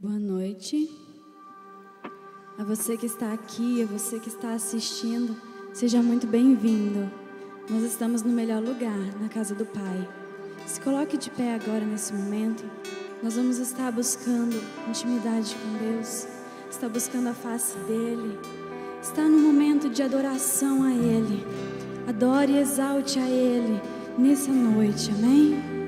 Boa noite. A você que está aqui, a você que está assistindo, seja muito bem-vindo. Nós estamos no melhor lugar, na casa do Pai. Se coloque de pé agora nesse momento. Nós vamos estar buscando intimidade com Deus, está buscando a face dEle, está no momento de adoração a Ele. Adore e exalte a Ele nessa noite, amém?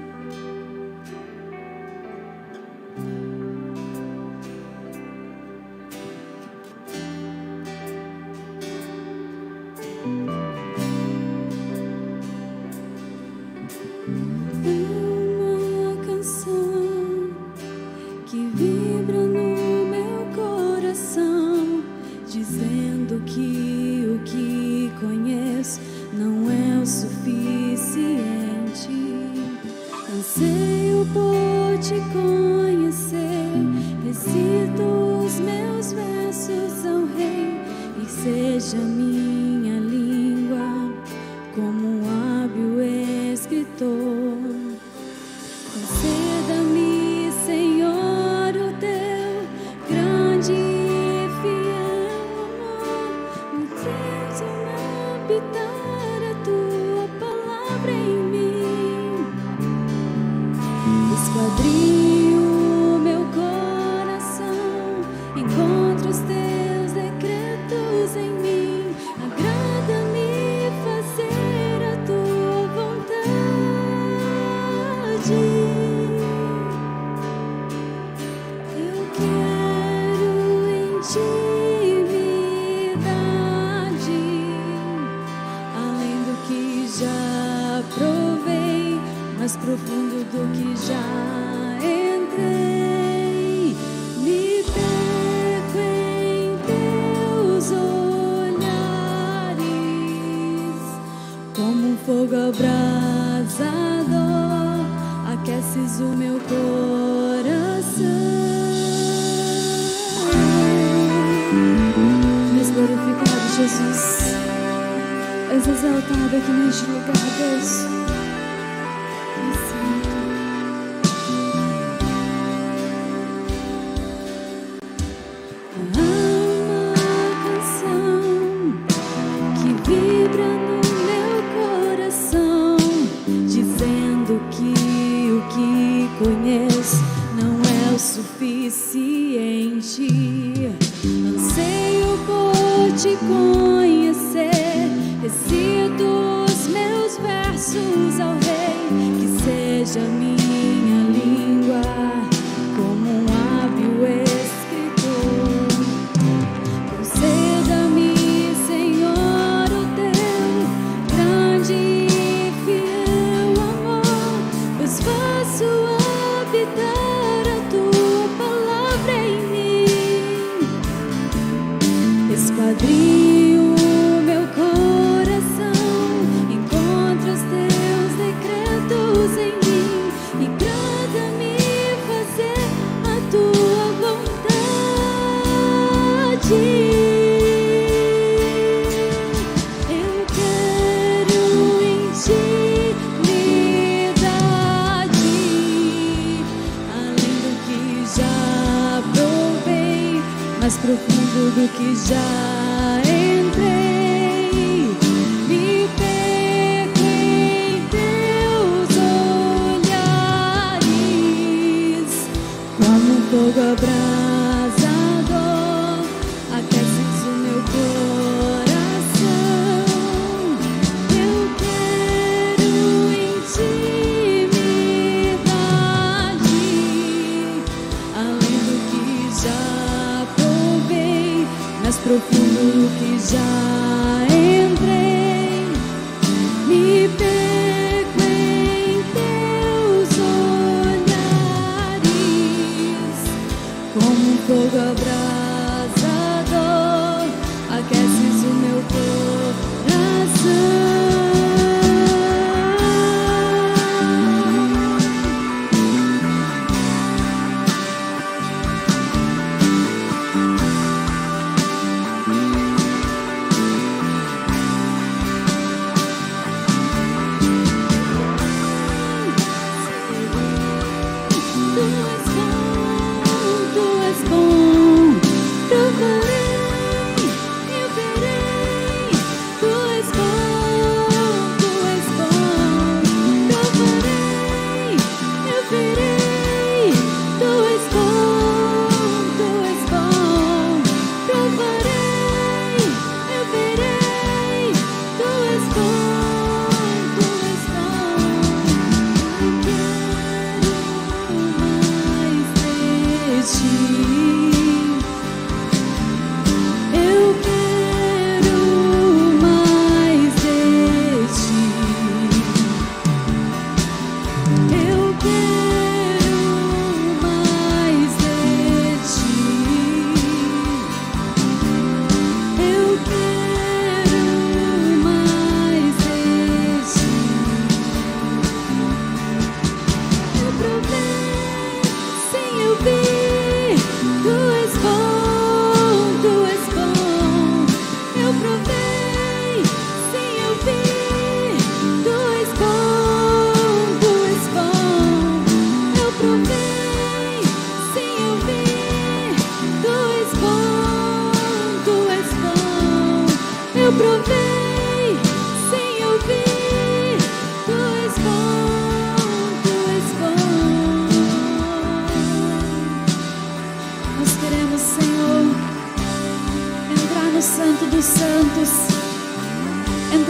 Profundo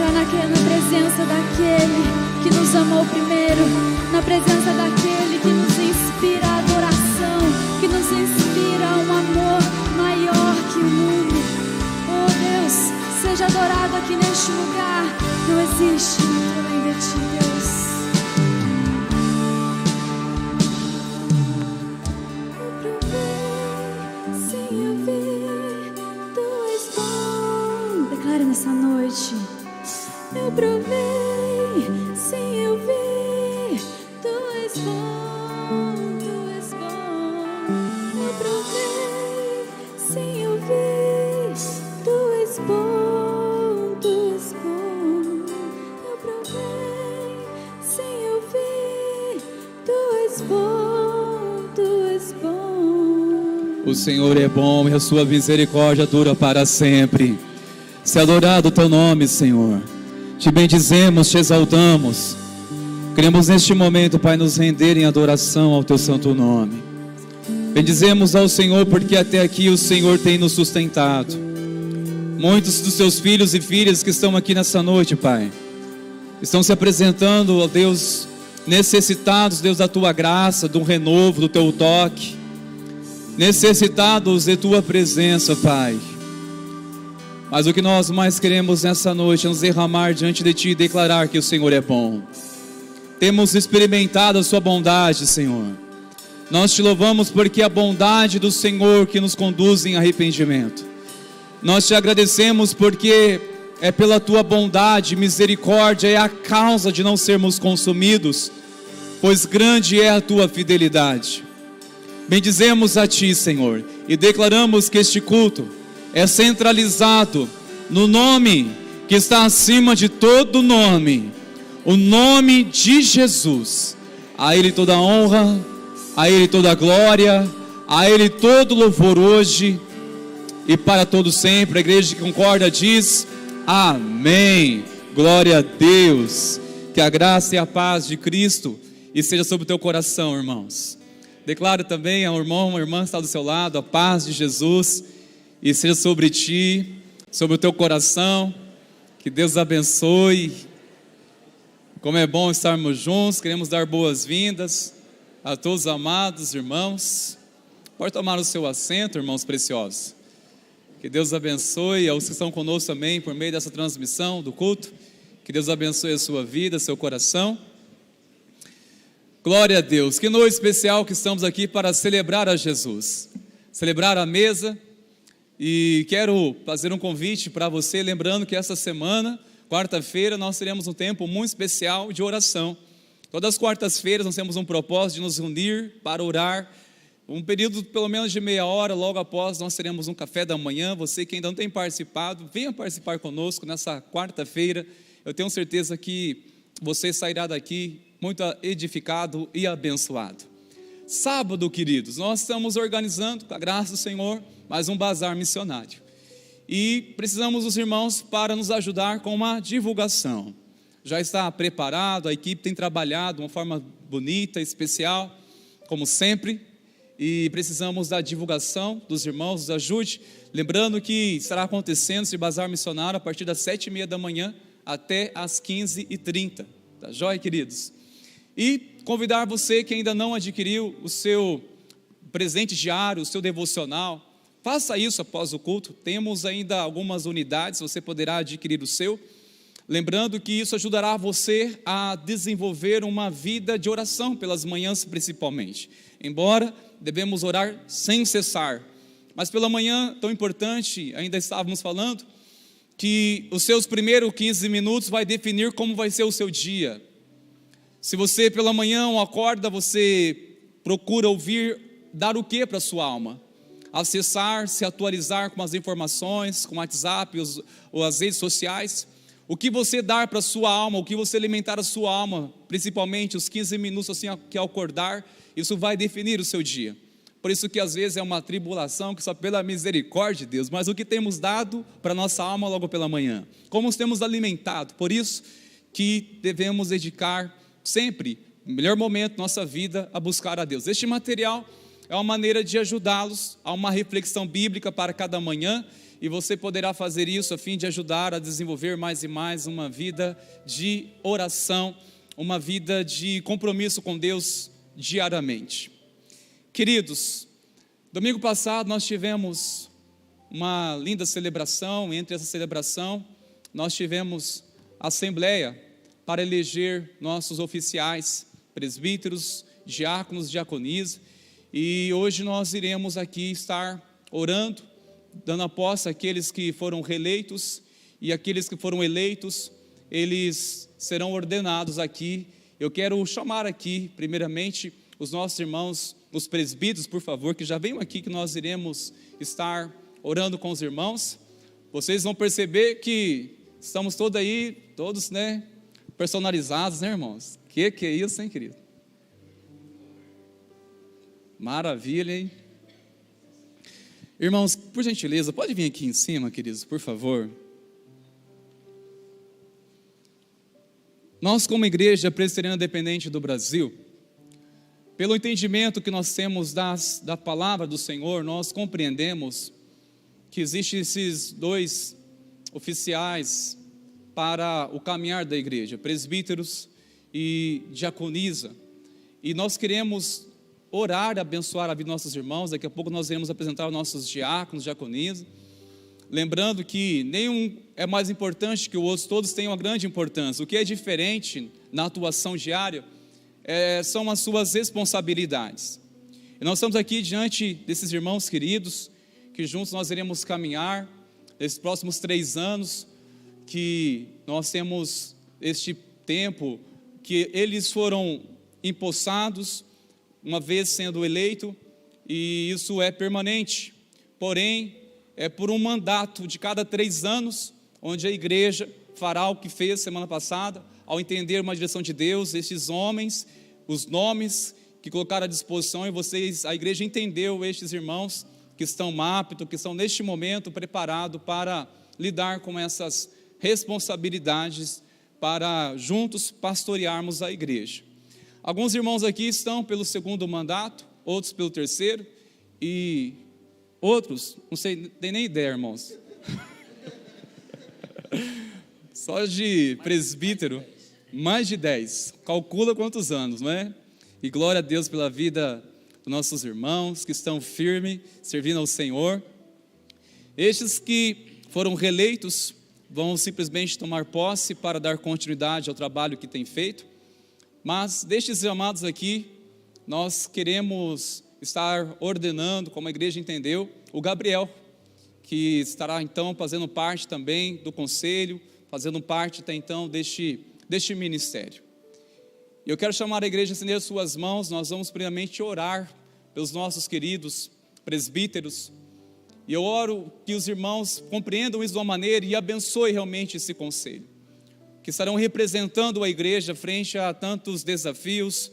entrar na presença daquele que nos amou primeiro, na presença daquele que nos inspira a adoração, que nos inspira a um amor maior que o mundo. Oh Deus, seja adorado aqui neste lugar. Não existe outro além de ti, Deus. Eu provei sem eu ver, tu és bom. Declare nessa noite. Eu provei sem eu ver, tu és bom, tu és bom. Eu provei sem eu ver, tu és bom, tu és bom. Eu provei sem eu ver, tu és bom, tu és bom. O Senhor é bom e a sua misericórdia dura para sempre. Se adorado o teu nome, Senhor. Te bendizemos, te exaltamos. Queremos neste momento, Pai, nos render em adoração ao teu santo nome. Bendizemos ao Senhor porque até aqui o Senhor tem nos sustentado. Muitos dos teus filhos e filhas que estão aqui nessa noite, Pai, estão se apresentando, ó Deus, necessitados, Deus, da tua graça, do renovo, do teu toque, necessitados de tua presença, Pai. Mas o que nós mais queremos nessa noite é nos derramar diante de Ti e declarar que o Senhor é bom. Temos experimentado a Sua bondade, Senhor. Nós Te louvamos porque é a bondade do Senhor que nos conduz em arrependimento. Nós Te agradecemos porque é pela Tua bondade, misericórdia, é a causa de não sermos consumidos, pois grande é a Tua fidelidade. Bendizemos a Ti, Senhor, e declaramos que este culto é centralizado no nome que está acima de todo nome, o nome de Jesus. A Ele toda a honra, a Ele toda a glória, a Ele todo louvor hoje e para todo sempre. A igreja que concorda diz amém. Glória a Deus. Que a graça e a paz de Cristo e seja sobre o teu coração, irmãos. Declaro também ao irmão, a irmã que está do seu lado, a paz de Jesus e seja sobre ti, sobre o teu coração. Que Deus abençoe. Como é bom estarmos juntos. Queremos dar boas-vindas a todos os amados irmãos. Pode tomar o seu assento, irmãos preciosos. Que Deus abençoe aos que estão conosco também por meio dessa transmissão do culto. Que Deus abençoe a sua vida, seu coração. Glória a Deus. Que noite especial que estamos aqui para celebrar a Jesus, celebrar a mesa. E quero fazer um convite para você, lembrando que essa semana, quarta-feira, nós teremos um tempo muito especial de oração. Todas as quartas-feiras nós temos um propósito de nos reunir para orar. Um período pelo menos de meia hora, logo após nós teremos um café da manhã. Você que ainda não tem participado, venha participar conosco nessa quarta-feira. Eu tenho certeza que você sairá daqui muito edificado e abençoado. Sábado, queridos, nós estamos organizando, com a graça do Senhor, mais um bazar missionário. E precisamos dos irmãos para nos ajudar com uma divulgação. Já está preparado, a equipe tem trabalhado de uma forma bonita, especial, como sempre. E precisamos da divulgação dos irmãos, nos ajude. Lembrando que estará acontecendo esse bazar missionário a partir das 7h30 da manhã até as 15h30. Tá joia, queridos? E convidar você que ainda não adquiriu o seu presente diário, o seu devocional, faça isso após o culto. Temos ainda algumas unidades, você poderá adquirir o seu. Lembrando que isso ajudará você a desenvolver uma vida de oração pelas manhãs principalmente. Embora devemos orar sem cessar, mas pela manhã, tão importante, ainda estávamos falando, que os seus primeiros 15 minutos vai definir como vai ser o seu dia. Se você pela manhã acorda, você procura ouvir, dar o que para a sua alma? Acessar, se atualizar com as informações, com o WhatsApp ou as redes sociais. O que você dar para a sua alma, o que você alimentar a sua alma, principalmente os 15 minutos assim que ao acordar, isso vai definir o seu dia. Por isso que às vezes é uma tribulação que só pela misericórdia de Deus, mas o que temos dado para a nossa alma logo pela manhã, como nos temos alimentado, por isso que devemos dedicar sempre, no melhor momento da nossa vida, a buscar a Deus. Este material é uma maneira de ajudá-los a uma reflexão bíblica para cada manhã, e você poderá fazer isso a fim de ajudar a desenvolver mais e mais uma vida de oração, uma vida de compromisso com Deus diariamente. Queridos, domingo passado nós tivemos uma linda celebração. Entre essa celebração nós tivemos a assembleia para eleger nossos oficiais, presbíteros, diáconos, diaconisas, e hoje nós iremos aqui estar orando, dando a posse àqueles que foram reeleitos, e aqueles que foram eleitos, eles serão ordenados aqui. Eu quero chamar aqui, primeiramente, os nossos irmãos, os presbíteros, por favor, que já venham aqui, que nós iremos estar orando com os irmãos. Vocês vão perceber que estamos todos, né, personalizados, né, irmãos? Que é isso, hein, querido? Maravilha, hein? Irmãos, por gentileza, pode vir aqui em cima, queridos, por favor. Nós, como Igreja Presbiteriana Dependente do Brasil, pelo entendimento que nós temos da palavra do Senhor, nós compreendemos que existem esses dois oficiais para o caminhar da igreja, presbíteros e diaconisa, e nós queremos orar e abençoar a vida dos nossos irmãos. Daqui a pouco nós iremos apresentar os nossos diáconos, diaconisas, lembrando que nenhum é mais importante que o outro, todos têm uma grande importância. O que é diferente na atuação diária são as suas responsabilidades. E nós estamos aqui diante desses irmãos queridos, que juntos nós iremos caminhar nesses próximos 3 anos, que nós temos este tempo, que eles foram empossados, uma vez sendo eleito, e isso é permanente, porém, é por um mandato de cada 3 anos, onde a igreja fará o que fez semana passada, ao entender uma direção de Deus, estes homens, os nomes que colocaram à disposição, e vocês, a igreja entendeu estes irmãos que estão aptos, que estão neste momento preparados para lidar com essas responsabilidades, para juntos pastorearmos a igreja. Alguns irmãos aqui estão pelo 2º mandato, outros pelo 3º, e outros, não sei, tem nem ideia, irmãos. Só de presbítero, mais de 10, calcula quantos anos, não é? E glória a Deus pela vida dos nossos irmãos, que estão firmes, servindo ao Senhor. Estes que foram reeleitos, vão simplesmente tomar posse para dar continuidade ao trabalho que têm feito. Mas destes amados aqui, nós queremos estar ordenando, como a igreja entendeu, o Gabriel, que estará então fazendo parte também do conselho, fazendo parte até então deste ministério. Eu quero chamar a igreja a estender as suas mãos. Nós vamos primeiramente orar pelos nossos queridos presbíteros, e eu oro que os irmãos compreendam isso de uma maneira e abençoe realmente esse conselho, que estarão representando a igreja frente a tantos desafios,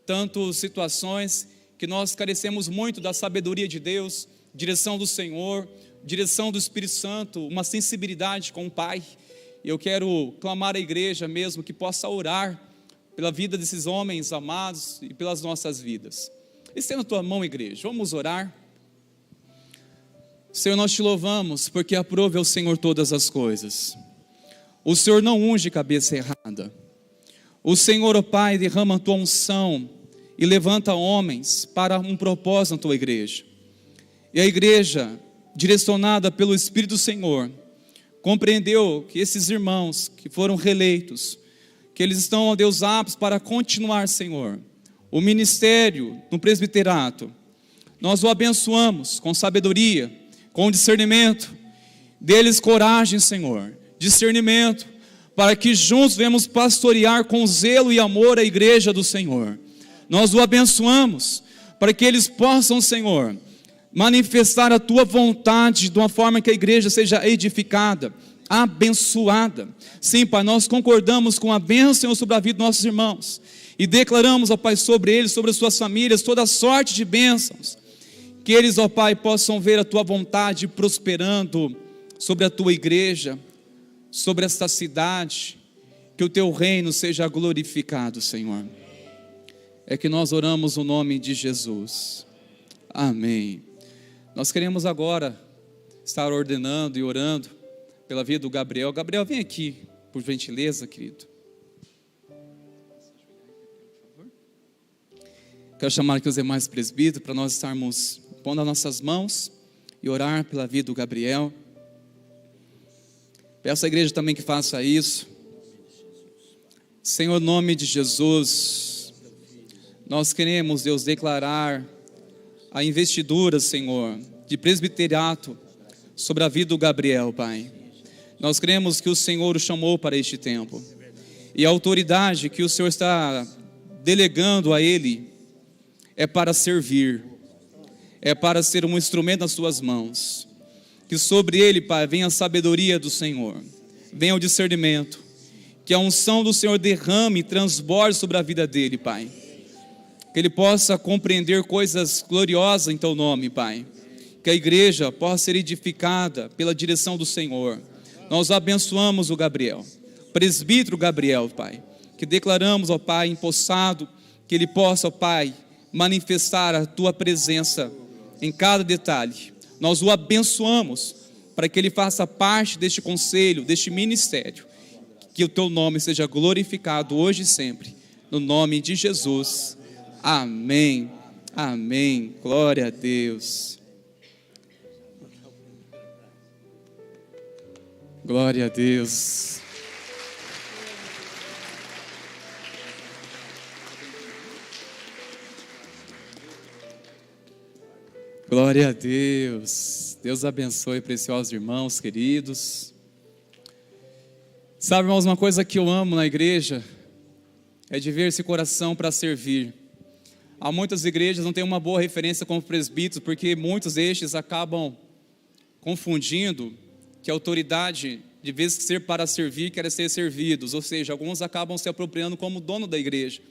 tantas situações, que nós carecemos muito da sabedoria de Deus, direção do Senhor, direção do Espírito Santo, uma sensibilidade com o Pai. E eu quero clamar à igreja mesmo, que possa orar pela vida desses homens amados e pelas nossas vidas. Estenda a tua mão, igreja, vamos orar. Senhor, nós te louvamos, porque aprove ao Senhor todas as coisas. O Senhor não unge cabeça errada. O Senhor, ó Pai, derrama a tua unção e levanta homens para um propósito na tua igreja. E a igreja, direcionada pelo Espírito do Senhor, compreendeu que esses irmãos que foram reeleitos, que eles estão, ó Deus, aptos para continuar, Senhor, o ministério no presbiterato. Nós o abençoamos com sabedoria, com discernimento, deles coragem, Senhor, discernimento, para que juntos venhamos pastorear com zelo e amor a igreja do Senhor. Nós o abençoamos, para que eles possam, Senhor, manifestar a tua vontade de uma forma que a igreja seja edificada, abençoada. Sim, Pai, nós concordamos com a bênção, Senhor, sobre a vida dos nossos irmãos, e declaramos, ó Pai, sobre eles, sobre as suas famílias, toda a sorte de bênçãos, que eles, ó Pai, possam ver a tua vontade prosperando sobre a tua igreja, sobre esta cidade, que o teu reino seja glorificado, Senhor. É que nós oramos no nome de Jesus. Amém. Nós queremos agora estar ordenando e orando pela vida do Gabriel. Gabriel, vem aqui, por gentileza, querido. Quero chamar aqui os demais presbíteros para nós estarmos pondo as nossas mãos e orar pela vida do Gabriel. Peço à igreja também que faça isso. Senhor, em nome de Jesus, nós queremos, Deus, declarar a investidura, Senhor, de presbiteriato sobre a vida do Gabriel, Pai. Nós cremos que o Senhor o chamou para este tempo, e a autoridade que o Senhor está delegando a ele é para servir, é para ser um instrumento nas suas mãos. Que sobre ele, Pai, venha a sabedoria do Senhor, venha o discernimento, que a unção do Senhor derrame e transborde sobre a vida dele, Pai. Que ele possa compreender coisas gloriosas em Teu nome, Pai. Que a igreja possa ser edificada pela direção do Senhor. Nós abençoamos o Gabriel, presbítero Gabriel, Pai. Que declaramos, ó Pai, empossado, que ele possa, ó Pai, manifestar a Tua presença em cada detalhe. Nós o abençoamos para que ele faça parte deste conselho, deste ministério. Que o Teu nome seja glorificado hoje e sempre. No nome de Jesus. Amém, amém, glória a Deus, glória a Deus. Glória a Deus. Deus abençoe, preciosos irmãos queridos. Sabe, irmãos, uma coisa que eu amo na igreja é de ver esse coração para servir. Há muitas igrejas que não têm uma boa referência como presbíteros, porque muitos destes acabam confundindo que a autoridade, de vez que ser para servir, quer ser servidos. Ou seja, alguns acabam se apropriando como dono da igreja.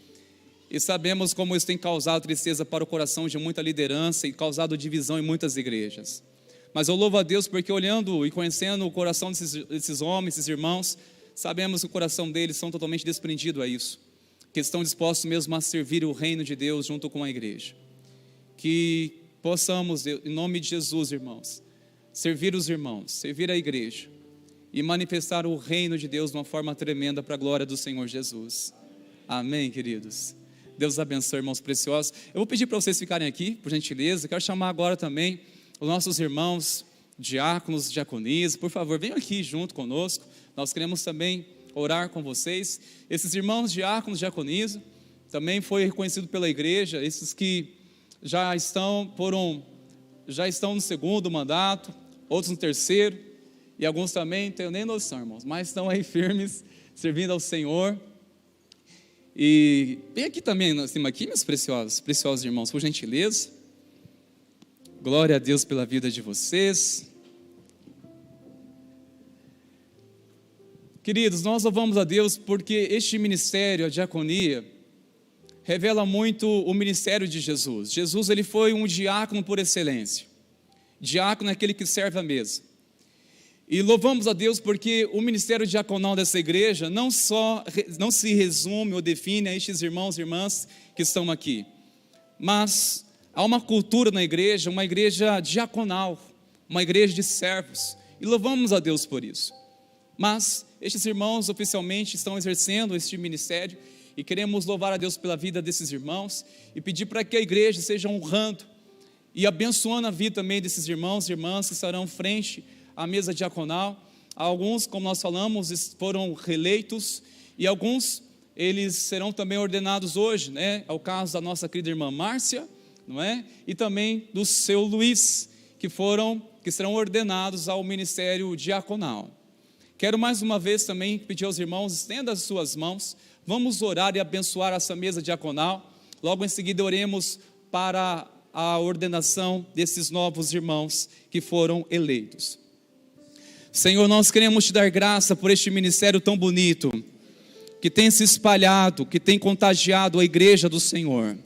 E sabemos como isso tem causado tristeza para o coração de muita liderança e causado divisão em muitas igrejas. Mas eu louvo a Deus porque olhando e conhecendo o coração desses homens, esses irmãos, sabemos que o coração deles são totalmente desprendido a isso. Que estão dispostos mesmo a servir o reino de Deus junto com a igreja. Que possamos, em nome de Jesus, irmãos, servir os irmãos, servir a igreja e manifestar o reino de Deus de uma forma tremenda para a glória do Senhor Jesus. Amém, queridos? Deus abençoe, irmãos preciosos. Eu vou pedir para vocês ficarem aqui, por gentileza. Quero chamar agora também os nossos irmãos diáconos, diaconisas. Por favor, venham aqui junto conosco. Nós queremos também orar com vocês. Esses irmãos diáconos, diaconisa, também foi reconhecido pela igreja, esses que já estão no segundo mandato, outros no terceiro, e alguns também, não tenho nem noção, irmãos, mas estão aí firmes, servindo ao Senhor. E vem aqui também, em cima aqui, meus preciosos irmãos, por gentileza. Glória a Deus pela vida de vocês. Queridos, nós louvamos a Deus porque este ministério, a diaconia, revela muito o ministério de Jesus. Jesus, ele foi um diácono por excelência. Diácono é aquele que serve a mesa. E louvamos a Deus porque o ministério diaconal dessa igreja não se resume ou define a estes irmãos e irmãs que estão aqui. Mas há uma cultura na igreja, uma igreja diaconal, uma igreja de servos. E louvamos a Deus por isso. Mas estes irmãos oficialmente estão exercendo este ministério e queremos louvar a Deus pela vida desses irmãos e pedir para que a igreja seja honrando e abençoando a vida também desses irmãos e irmãs que estarão frente à mesa diaconal. Alguns, como nós falamos, foram reeleitos e alguns eles serão também ordenados hoje, né? É o caso da nossa querida irmã Márcia, não é? E também do seu Luiz, que serão ordenados ao ministério diaconal. Quero mais uma vez também pedir aos irmãos, estenda as suas mãos, vamos orar e abençoar essa mesa diaconal. Logo em seguida oremos para a ordenação desses novos irmãos que foram eleitos. Senhor, nós queremos te dar graça por este ministério tão bonito, que tem se espalhado, que tem contagiado a igreja do Senhor.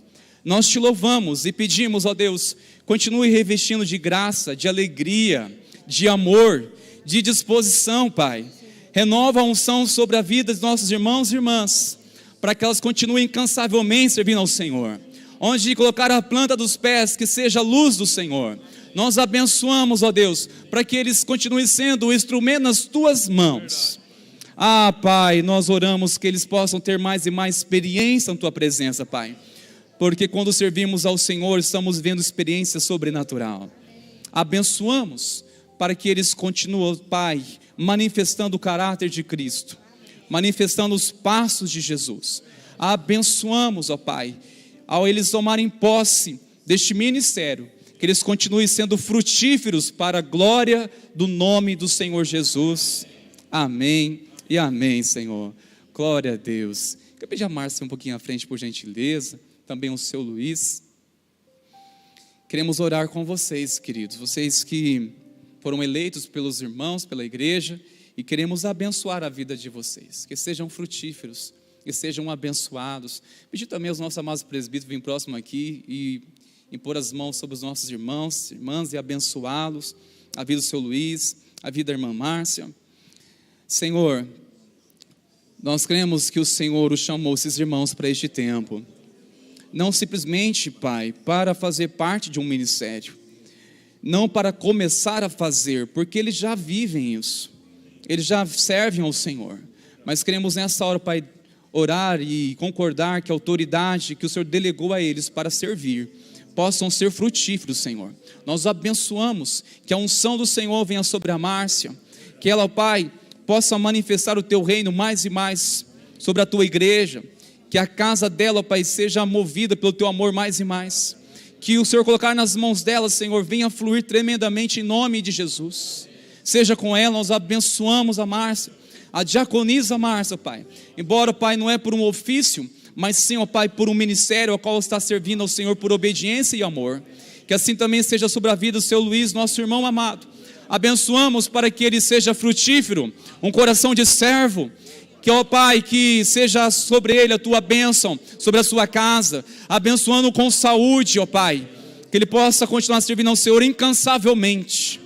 Nós te louvamos e pedimos, ó Deus, continue revestindo de graça, de alegria, de amor, de disposição, Pai. Renova a unção sobre a vida dos nossos irmãos e irmãs, para que elas continuem incansavelmente servindo ao Senhor. onde colocar a planta dos pés, que seja a luz do Senhor. Nós abençoamos, ó Deus, para que eles continuem sendo o instrumento nas tuas mãos. Ah, Pai, nós oramos que eles possam ter mais e mais experiência na tua presença, Pai, porque quando servimos ao Senhor, estamos vendo experiência sobrenatural. Abençoamos para que eles continuem, Pai, manifestando o caráter de Cristo, manifestando os passos de Jesus. Abençoamos, ó Pai, ao eles tomarem posse deste ministério, que eles continuem sendo frutíferos para a glória do nome do Senhor Jesus. Amém e amém, Senhor. Glória a Deus. Quero pedir a Márcia um pouquinho à frente, por gentileza, também o seu Luiz. Queremos orar com vocês, queridos, vocês que foram eleitos pelos irmãos, pela igreja, e queremos abençoar a vida de vocês, que sejam frutíferos, que sejam abençoados. Pedir também aos nossos amados presbíteros virem próximo aqui e impor as mãos sobre os nossos irmãos, irmãs, e abençoá-los, a vida do seu Luiz, a vida da irmã Márcia. Senhor, nós cremos que o Senhor os chamou, esses irmãos, para este tempo, não simplesmente, Pai, para fazer parte de um ministério, não para começar a fazer, porque eles já vivem isso, eles já servem ao Senhor, mas queremos nessa hora, Pai, orar e concordar que a autoridade que o Senhor delegou a eles para servir, possam ser frutíferos, Senhor. Nós abençoamos que a unção do Senhor venha sobre a Márcia, que ela, Pai, possa manifestar o Teu reino mais e mais sobre a Tua igreja, que a casa dela, Pai, seja movida pelo Teu amor mais e mais, que o Senhor colocar nas mãos dela, Senhor, venha fluir tremendamente em nome de Jesus. Seja com ela, nós abençoamos a Márcia, a diaconisa Márcia, Pai, embora, Pai, não é por um ofício, mas sim, ó Pai, por um ministério ao qual está servindo ao Senhor por obediência e amor, que assim também seja sobre a vida do seu Luiz, nosso irmão amado. Abençoamos para que ele seja frutífero, um coração de servo, que, ó Pai, que seja sobre ele a Tua bênção, sobre a sua casa, abençoando com saúde, ó Pai, que ele possa continuar servindo ao Senhor incansavelmente,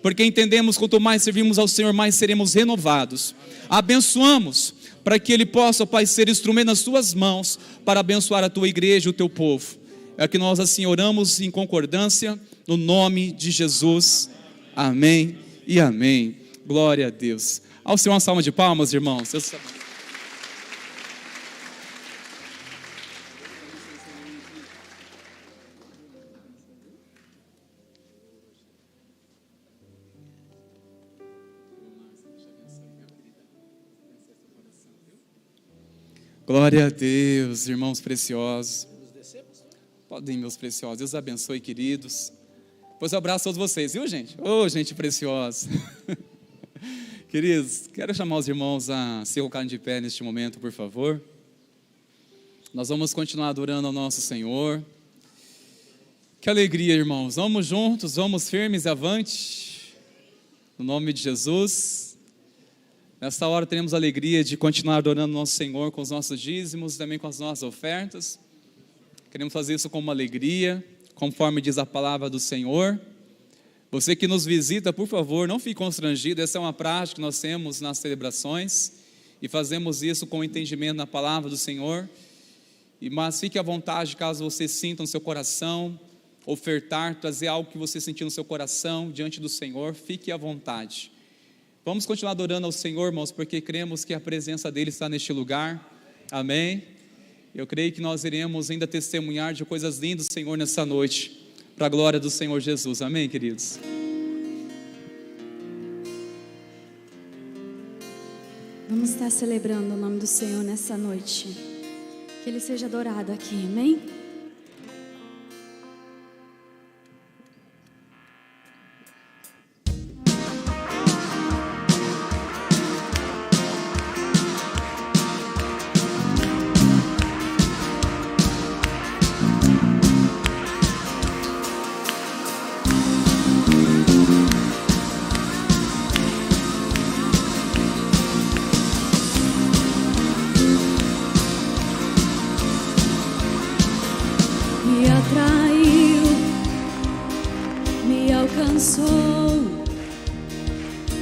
porque entendemos que quanto mais servimos ao Senhor, mais seremos renovados. Abençoamos para que ele possa, ó Pai, ser instrumento nas Tuas mãos, para abençoar a Tua igreja e o Teu povo. É que nós assim oramos em concordância, no nome de Jesus. Amém e amém. Glória a Deus. Ao Senhor uma salva de palmas, irmãos. Glória a Deus, irmãos preciosos. Podem, meus preciosos. Deus abençoe, queridos. Pois eu abraço a todos vocês, viu, gente? Ô, gente preciosa. Queridos, quero chamar os irmãos a se colocarem de pé neste momento, por favor. Nós vamos continuar adorando ao nosso Senhor. Que alegria, irmãos. Vamos juntos, vamos firmes e avante. No nome de Jesus. Nesta hora teremos a alegria de continuar adorando o nosso Senhor com os nossos dízimos, também com as nossas ofertas. Queremos fazer isso com uma alegria, conforme diz a palavra do Senhor. Você que nos visita, por favor, não fique constrangido. Essa é uma prática que nós temos nas celebrações e fazemos isso com entendimento na palavra do Senhor. Mas fique à vontade, caso você sinta no seu coração ofertar, trazer algo que você sentiu no seu coração diante do Senhor, fique à vontade. Vamos continuar adorando ao Senhor, irmãos, porque cremos que a presença dEle está neste lugar. Amém? Eu creio que nós iremos ainda testemunhar de coisas lindas do Senhor nessa noite, para a glória do Senhor Jesus. Amém, queridos? Vamos estar celebrando o nome do Senhor nessa noite. Que Ele seja adorado aqui, amém?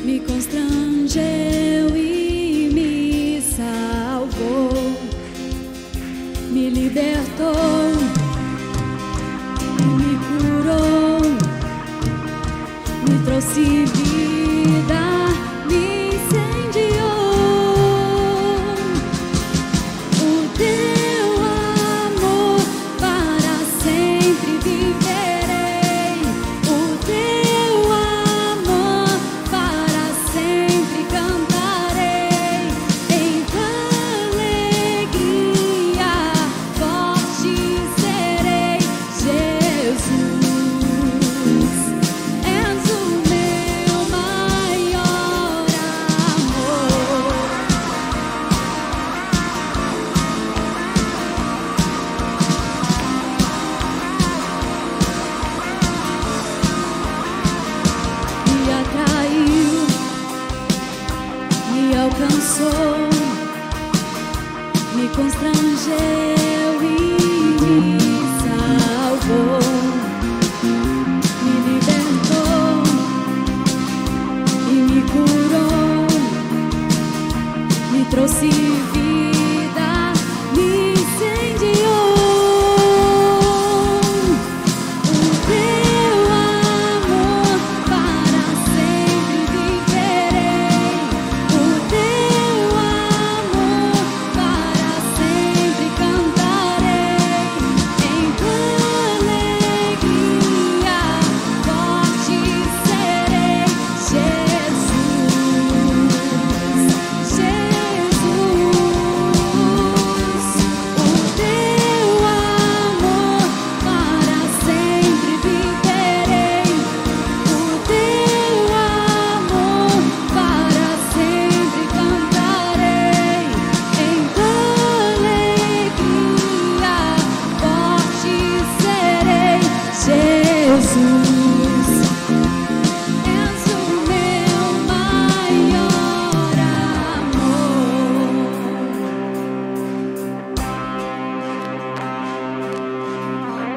Me constrangeu e me salvou, me libertou trouxe vida, me incendiou. O teu amor para sempre viverei. O teu amor para sempre cantarei. Em tua alegria forte serei. Jesus, és o meu maior amor. Me atraiu, me alcançou, me constrangeu e me salvou, me libertou e me curou, me trouxe vida, me incendiou. O teu amor para sempre viverei. O teu amor para sempre cantarei. Em tua alegria forte serei. Jesus, Jesus. O teu amor para sempre viverei. O teu amor para sempre cantarei. Em tua alegria forte serei. Jesus, és o meu maior amor.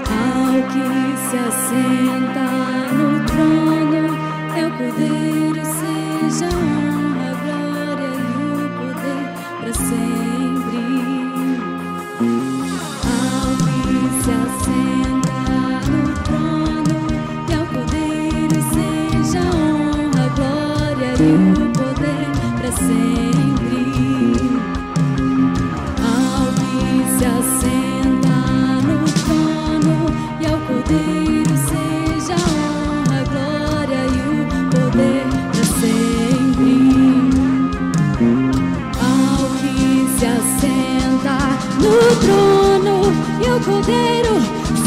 Ao que se assenta no trono, é o Cordeiro, seja a honra, a glória e o poder para sempre. Ao que se assenta no trono, é o Cordeiro, seja a honra, a glória e o poder para sempre. Ao que se assenta no trono, e ao Cordeiro seja a honra, a glória e o poder para sempre. Ao que se assenta no trono, e ao Cordeiro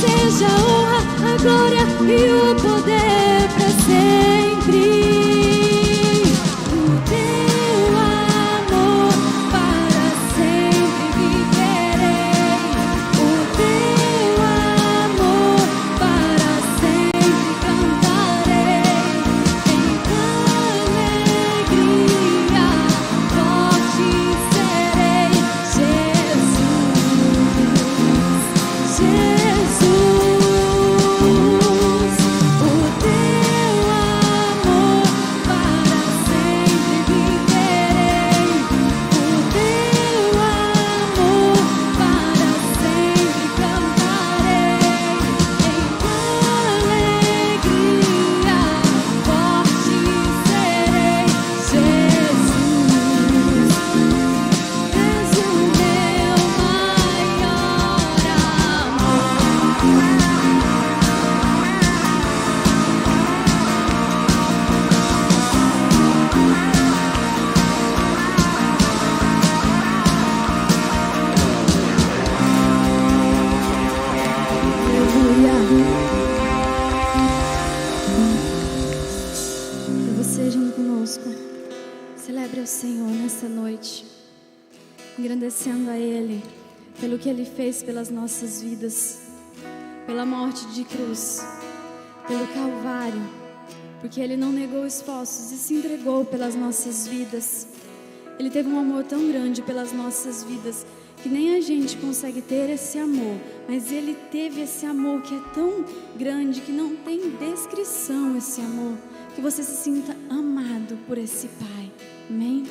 seja a honra, a glória e o poder para sempre. O teu amor para sempre viverei. O teu amor para sempre cantarei. Em tua alegria forte serei. Jesus, Jesus. O teu amor para sempre viverei. O teu amor para sempre cantarei. Em tua alegria forte serei. Jesus, és o meu maior amor. Aleluia. Que você junto conosco celebre ao Senhor nessa noite, engrandecendo a Ele pelo que Ele fez pelas nossas vidas, pela morte de cruz, pelo Calvário, porque Ele não negou esforços e se entregou pelas nossas vidas. Ele teve um amor tão grande pelas nossas vidas que nem a gente consegue ter esse amor, mas Ele teve esse amor que é tão grande que não tem descrição esse amor, que você se sinta amado por esse Pai. Amém?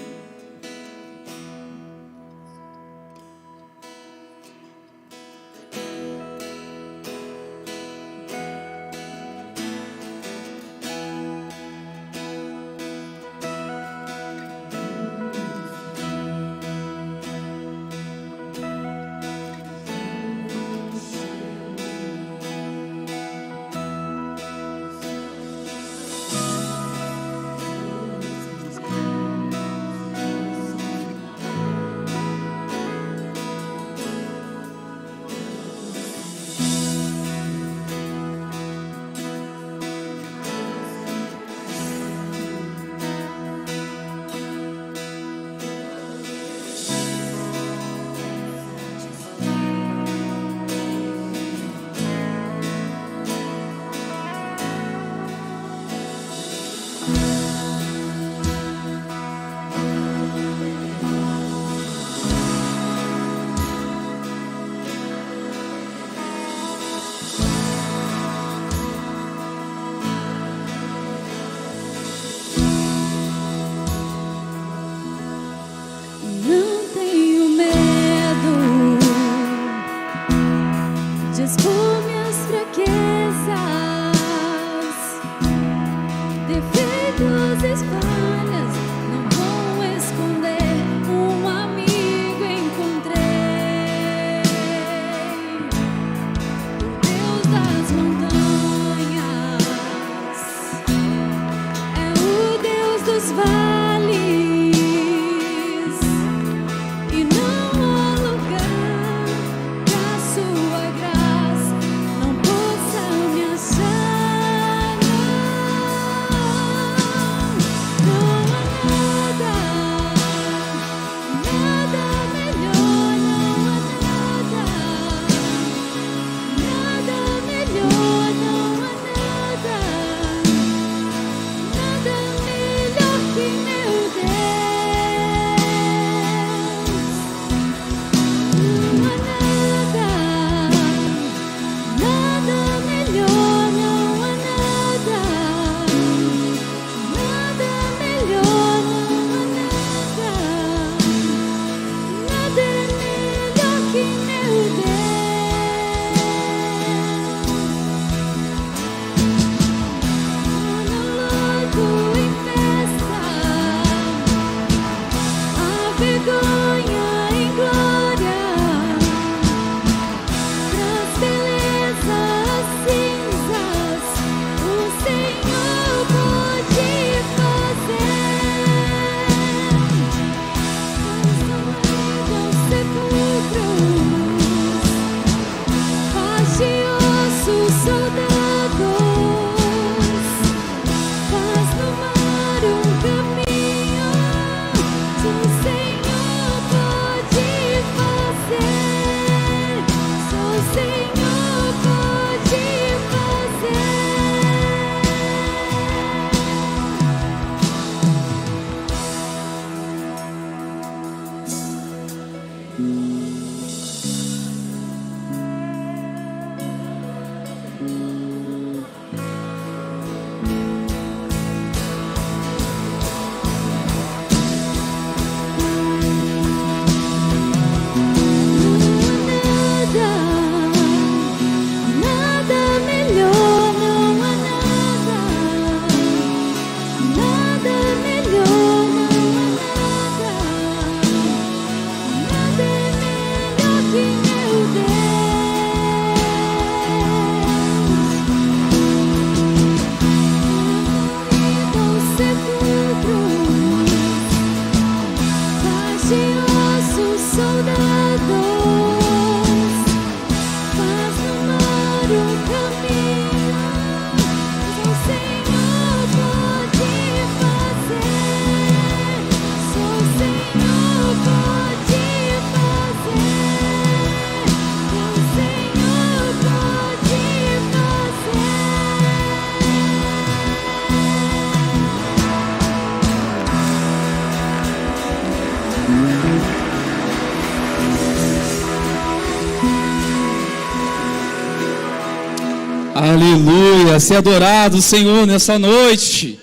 Aleluia, ser adorado o Senhor nessa noite.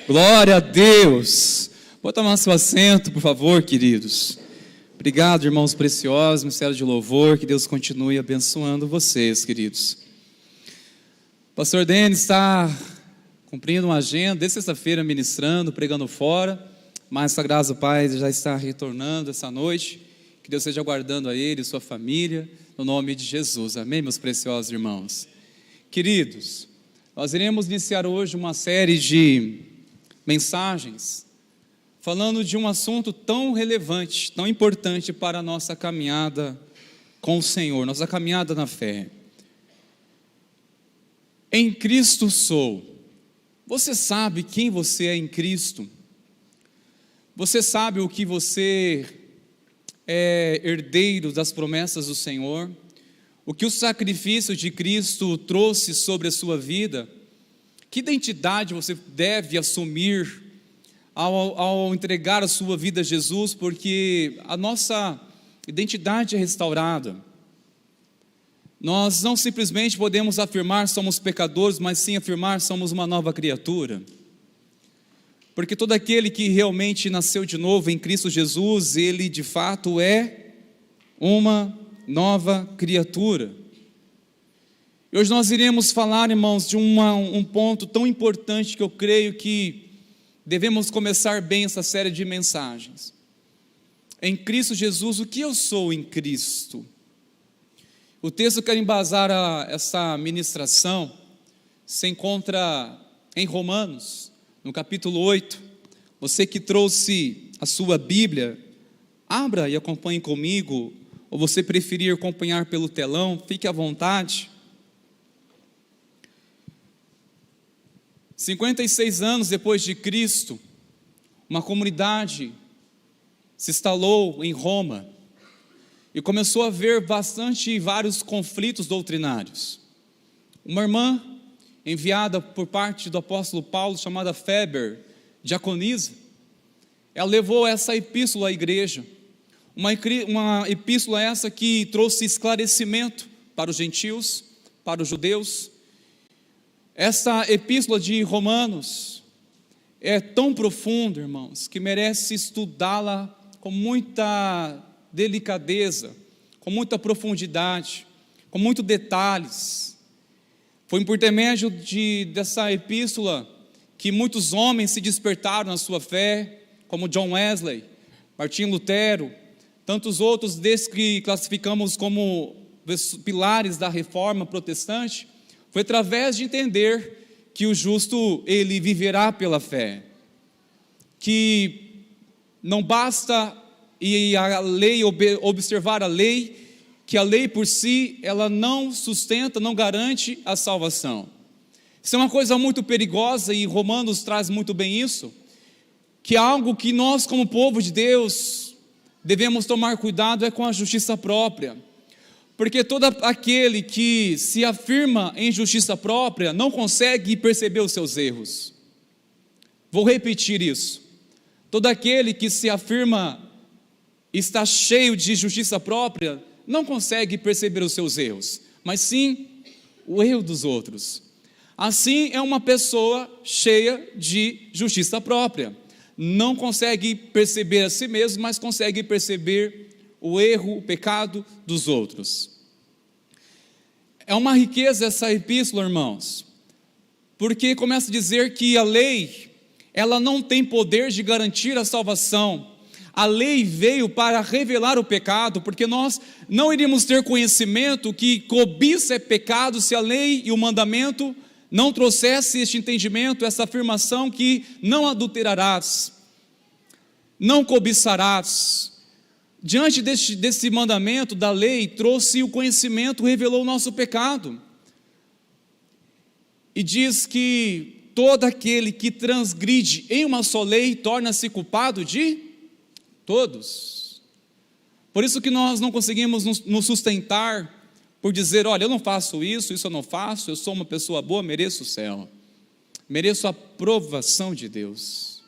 Glória a Deus. Pode tomar seu assento, por favor, queridos. Obrigado, irmãos preciosos, ministério de louvor, que Deus continue abençoando vocês, queridos. O pastor Denis está cumprindo uma agenda, desde sexta-feira ministrando, pregando fora, mas a graça do Pai já está retornando essa noite. Que Deus esteja guardando a ele e sua família, no nome de Jesus. Amém, meus preciosos irmãos. Queridos, nós iremos iniciar hoje uma série de mensagens falando de um assunto tão relevante, tão importante para a nossa caminhada com o Senhor, nossa caminhada na fé. Em Cristo sou. Você sabe quem você é em Cristo? Você sabe o que você é herdeiro das promessas do Senhor? O que o sacrifício de Cristo trouxe sobre a sua vida? Que identidade você deve assumir ao entregar a sua vida a Jesus? Porque a nossa identidade é restaurada. Nós não simplesmente podemos afirmar somos pecadores, mas sim afirmar somos uma nova criatura. Porque todo aquele que realmente nasceu de novo em Cristo Jesus, ele de fato é uma nova criatura. E hoje nós iremos falar, irmãos, de um ponto tão importante que eu creio que devemos começar bem essa série de mensagens. Em Cristo Jesus, o que eu sou em Cristo? O texto que quer embasar essa ministração se encontra em Romanos, no capítulo 8. Você que trouxe a sua Bíblia, abra e acompanhe comigo, ou você preferir acompanhar pelo telão, fique à vontade. 56 anos depois de Cristo, uma comunidade se instalou em Roma e começou a haver vários conflitos doutrinários. Uma irmã enviada por parte do apóstolo Paulo, chamada Féber, diaconisa, ela levou essa epístola à igreja, uma epístola essa que trouxe esclarecimento para os gentios, para os judeus. Essa epístola de Romanos é tão profunda, irmãos, que merece estudá-la com muita delicadeza, com muita profundidade, com muitos detalhes. Foi por intermédio dessa epístola que muitos homens se despertaram na sua fé, como John Wesley, Martinho Lutero, tantos outros desses que classificamos como pilares da reforma protestante. Foi através de entender que o justo, ele viverá pela fé, que não basta a lei, observar a lei, que a lei por si, ela não sustenta, não garante a salvação. Isso é uma coisa muito perigosa e Romanos traz muito bem isso, que é algo que nós como povo de Deus devemos tomar cuidado é com a justiça própria, porque todo aquele que se afirma em justiça própria não consegue perceber os seus erros. Vou repetir isso, todo aquele que se afirma está cheio de justiça própria não consegue perceber os seus erros, mas sim o erro dos outros. Assim é uma pessoa cheia de justiça própria, não consegue perceber a si mesmo, mas consegue perceber o erro, o pecado dos outros. É uma riqueza essa epístola, irmãos, porque começa a dizer que a lei, ela não tem poder de garantir a salvação. A lei veio para revelar o pecado, porque nós não iríamos ter conhecimento que cobiça é pecado se a lei e o mandamento não trouxesse este entendimento, essa afirmação que não adulterarás, não cobiçarás. Diante desse mandamento da lei, trouxe o conhecimento, revelou o nosso pecado. E diz que todo aquele que transgride em uma só lei, torna-se culpado de todos. Por isso que nós não conseguimos nos sustentar por dizer, olha, eu não faço isso eu não faço, eu sou uma pessoa boa, mereço o céu, mereço a aprovação de Deus.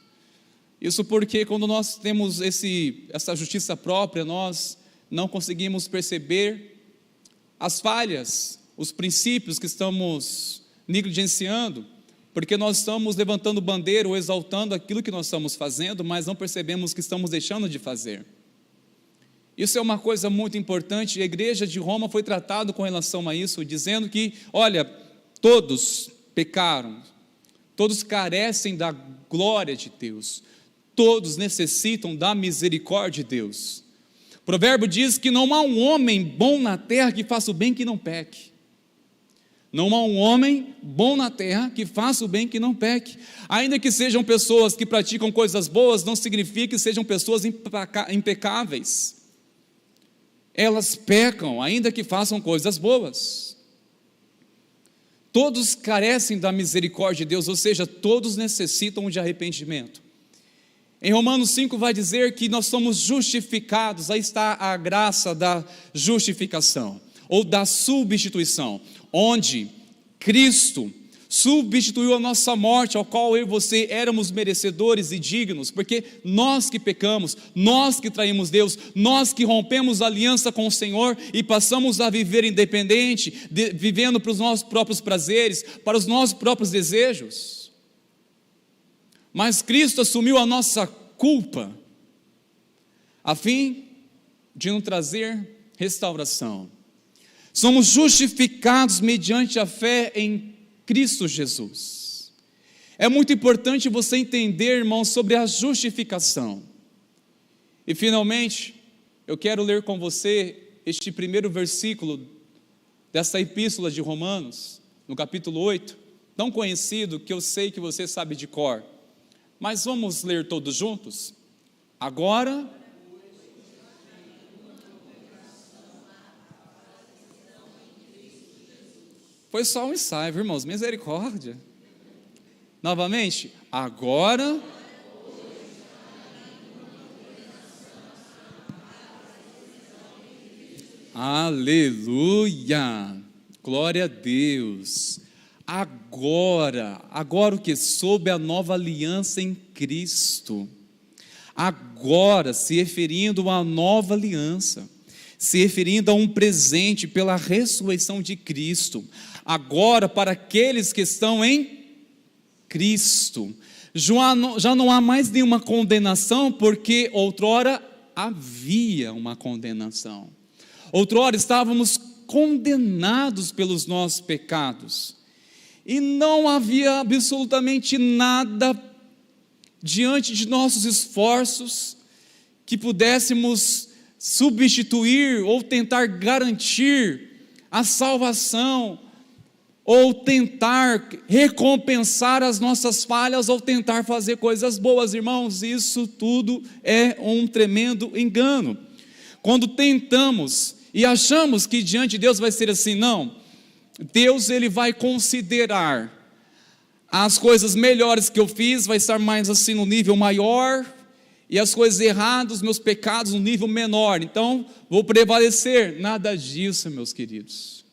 Isso porque quando nós temos essa justiça própria, nós não conseguimos perceber as falhas, os princípios que estamos negligenciando, porque nós estamos levantando bandeira ou exaltando aquilo que nós estamos fazendo, mas não percebemos que estamos deixando de fazer. Isso é uma coisa muito importante, e a igreja de Roma foi tratada com relação a isso, dizendo que, olha, todos pecaram, todos carecem da glória de Deus, todos necessitam da misericórdia de Deus. O provérbio diz que não há um homem bom na terra que faça o bem que não peque. Não há um homem bom na terra que faça o bem que não peque. Ainda que sejam pessoas que praticam coisas boas, não significa que sejam pessoas impecáveis. Elas pecam, ainda que façam coisas boas. Todos carecem da misericórdia de Deus, ou seja, todos necessitam de arrependimento. Em Romanos 5 vai dizer que nós somos justificados, aí está a graça da justificação, ou da substituição, onde Cristo substituiu a nossa morte, ao qual eu e você éramos merecedores e dignos, porque nós que pecamos, nós que traímos Deus, nós que rompemos a aliança com o Senhor e passamos a viver independente, vivendo para os nossos próprios prazeres, para os nossos próprios desejos. Mas Cristo assumiu a nossa culpa, a fim de nos trazer restauração. Somos justificados mediante a fé em Cristo Jesus. É muito importante você entender, irmãos, sobre a justificação. E finalmente, eu quero ler com você este primeiro versículo dessa epístola de Romanos, no capítulo 8, tão conhecido que eu sei que você sabe de cor. Mas vamos ler todos juntos? Agora, foi só um ensaio, irmãos, misericórdia. Novamente, agora, aleluia, glória a Deus. Agora o que? Sob a nova aliança em Cristo. Agora, se referindo à nova aliança, se referindo a um presente pela ressurreição de Cristo. Agora, para aqueles que estão em Cristo, já não há mais nenhuma condenação, porque outrora havia uma condenação. Outrora estávamos condenados pelos nossos pecados, e não havia absolutamente nada diante de nossos esforços que pudéssemos substituir ou tentar garantir a salvação, ou tentar recompensar as nossas falhas, ou tentar fazer coisas boas. Irmãos, isso tudo é um tremendo engano. Quando tentamos e achamos que diante de Deus vai ser assim, não. Deus, ele vai considerar as coisas melhores que eu fiz, vai estar mais assim no nível maior, e as coisas erradas, os meus pecados no nível menor, então vou prevalecer. Nada disso, meus queridos.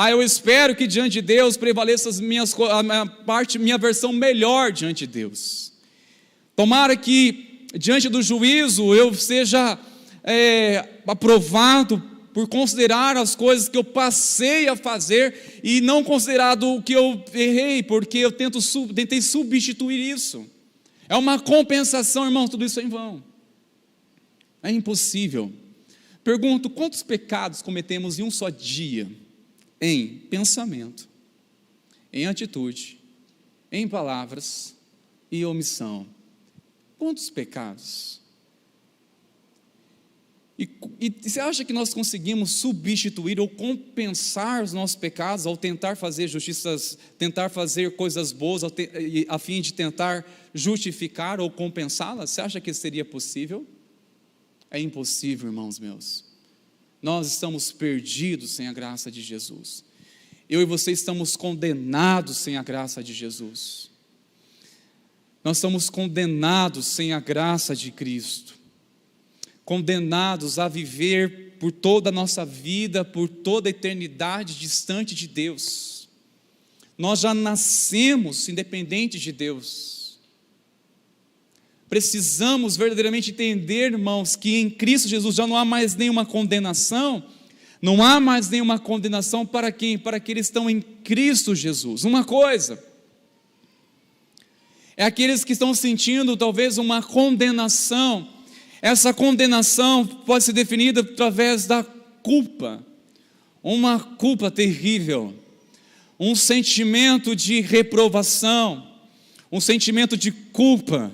Eu espero que diante de Deus prevaleça minha versão melhor diante de Deus. Tomara que diante do juízo eu seja aprovado por considerar as coisas que eu passei a fazer e não considerado o que eu errei, porque eu tentei substituir isso. É uma compensação, irmãos, tudo isso é em vão. É impossível. Pergunto, quantos pecados cometemos em um só dia? Em pensamento, em atitude, em palavras e omissão. Quantos pecados? E você acha que nós conseguimos substituir ou compensar os nossos pecados ao tentar fazer justiças, tentar fazer coisas boas, a fim de tentar justificar ou compensá-las? Você acha que isso seria possível? É impossível, irmãos meus. Nós estamos perdidos sem a graça de Jesus. Eu e você estamos condenados sem a graça de Jesus. Nós estamos condenados sem a graça de Cristo. Condenados a viver por toda a nossa vida, por toda a eternidade distante de Deus. Nós já nascemos independentes de Deus. Precisamos verdadeiramente entender, irmãos, que em Cristo Jesus já não há mais nenhuma condenação. Não há mais nenhuma condenação para quem? Para aqueles que estão em Cristo Jesus. Uma coisa é aqueles que estão sentindo talvez uma condenação. Essa condenação pode ser definida através da culpa, uma culpa terrível, um sentimento de reprovação, um sentimento de culpa.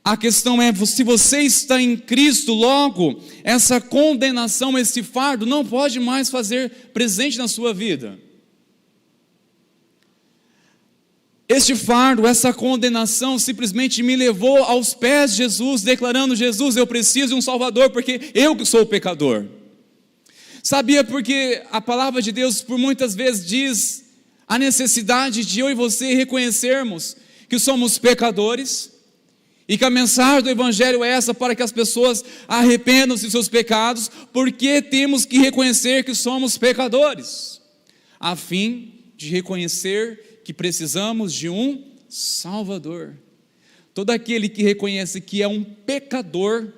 A questão é, se você está em Cristo, logo, essa condenação, esse fardo, não pode mais fazer presente na sua vida. Este fardo, essa condenação, simplesmente me levou aos pés de Jesus, declarando: Jesus, eu preciso de um Salvador, porque eu que sou o pecador. Sabia? Porque a palavra de Deus, por muitas vezes, diz a necessidade de eu e você reconhecermos que somos pecadores, e que a mensagem do Evangelho é essa, para que as pessoas arrependam-se de seus pecados, porque temos que reconhecer que somos pecadores, a fim de reconhecer que precisamos de um Salvador. Todo aquele que reconhece que é um pecador,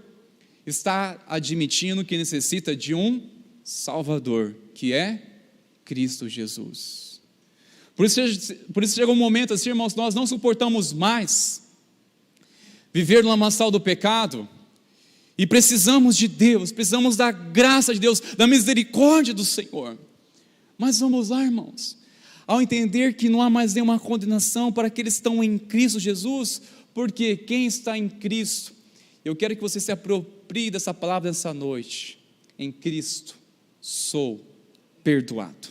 está admitindo que necessita de um Salvador, que é Cristo Jesus. Por isso chega um momento assim, irmãos, nós não suportamos mais viver no lamaçal do pecado, e precisamos de Deus, precisamos da graça de Deus, da misericórdia do Senhor. Mas vamos lá, irmãos, ao entender que não há mais nenhuma condenação para aqueles que estão em Cristo Jesus, porque quem está em Cristo, eu quero que você se aproprie dessa palavra nessa noite: em Cristo sou perdoado.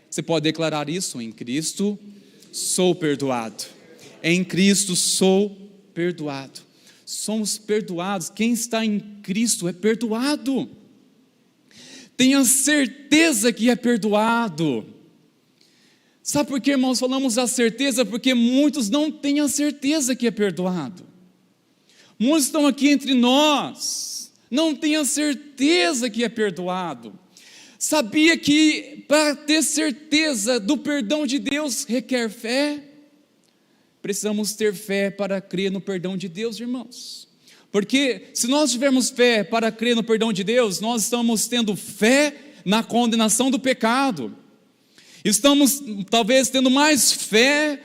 Você pode declarar isso: em Cristo sou perdoado, em Cristo sou perdoado. Somos perdoados. Quem está em Cristo é perdoado. Tenha certeza que é perdoado. Sabe por que, irmãos, falamos a certeza? Porque muitos não têm a certeza que é perdoado. Muitos estão aqui entre nós, não têm a certeza que é perdoado. Sabia que para ter certeza do perdão de Deus requer fé? Precisamos ter fé para crer no perdão de Deus, irmãos. Porque se nós tivermos fé para crer no perdão de Deus, nós estamos tendo fé na condenação do pecado. Estamos talvez tendo mais fé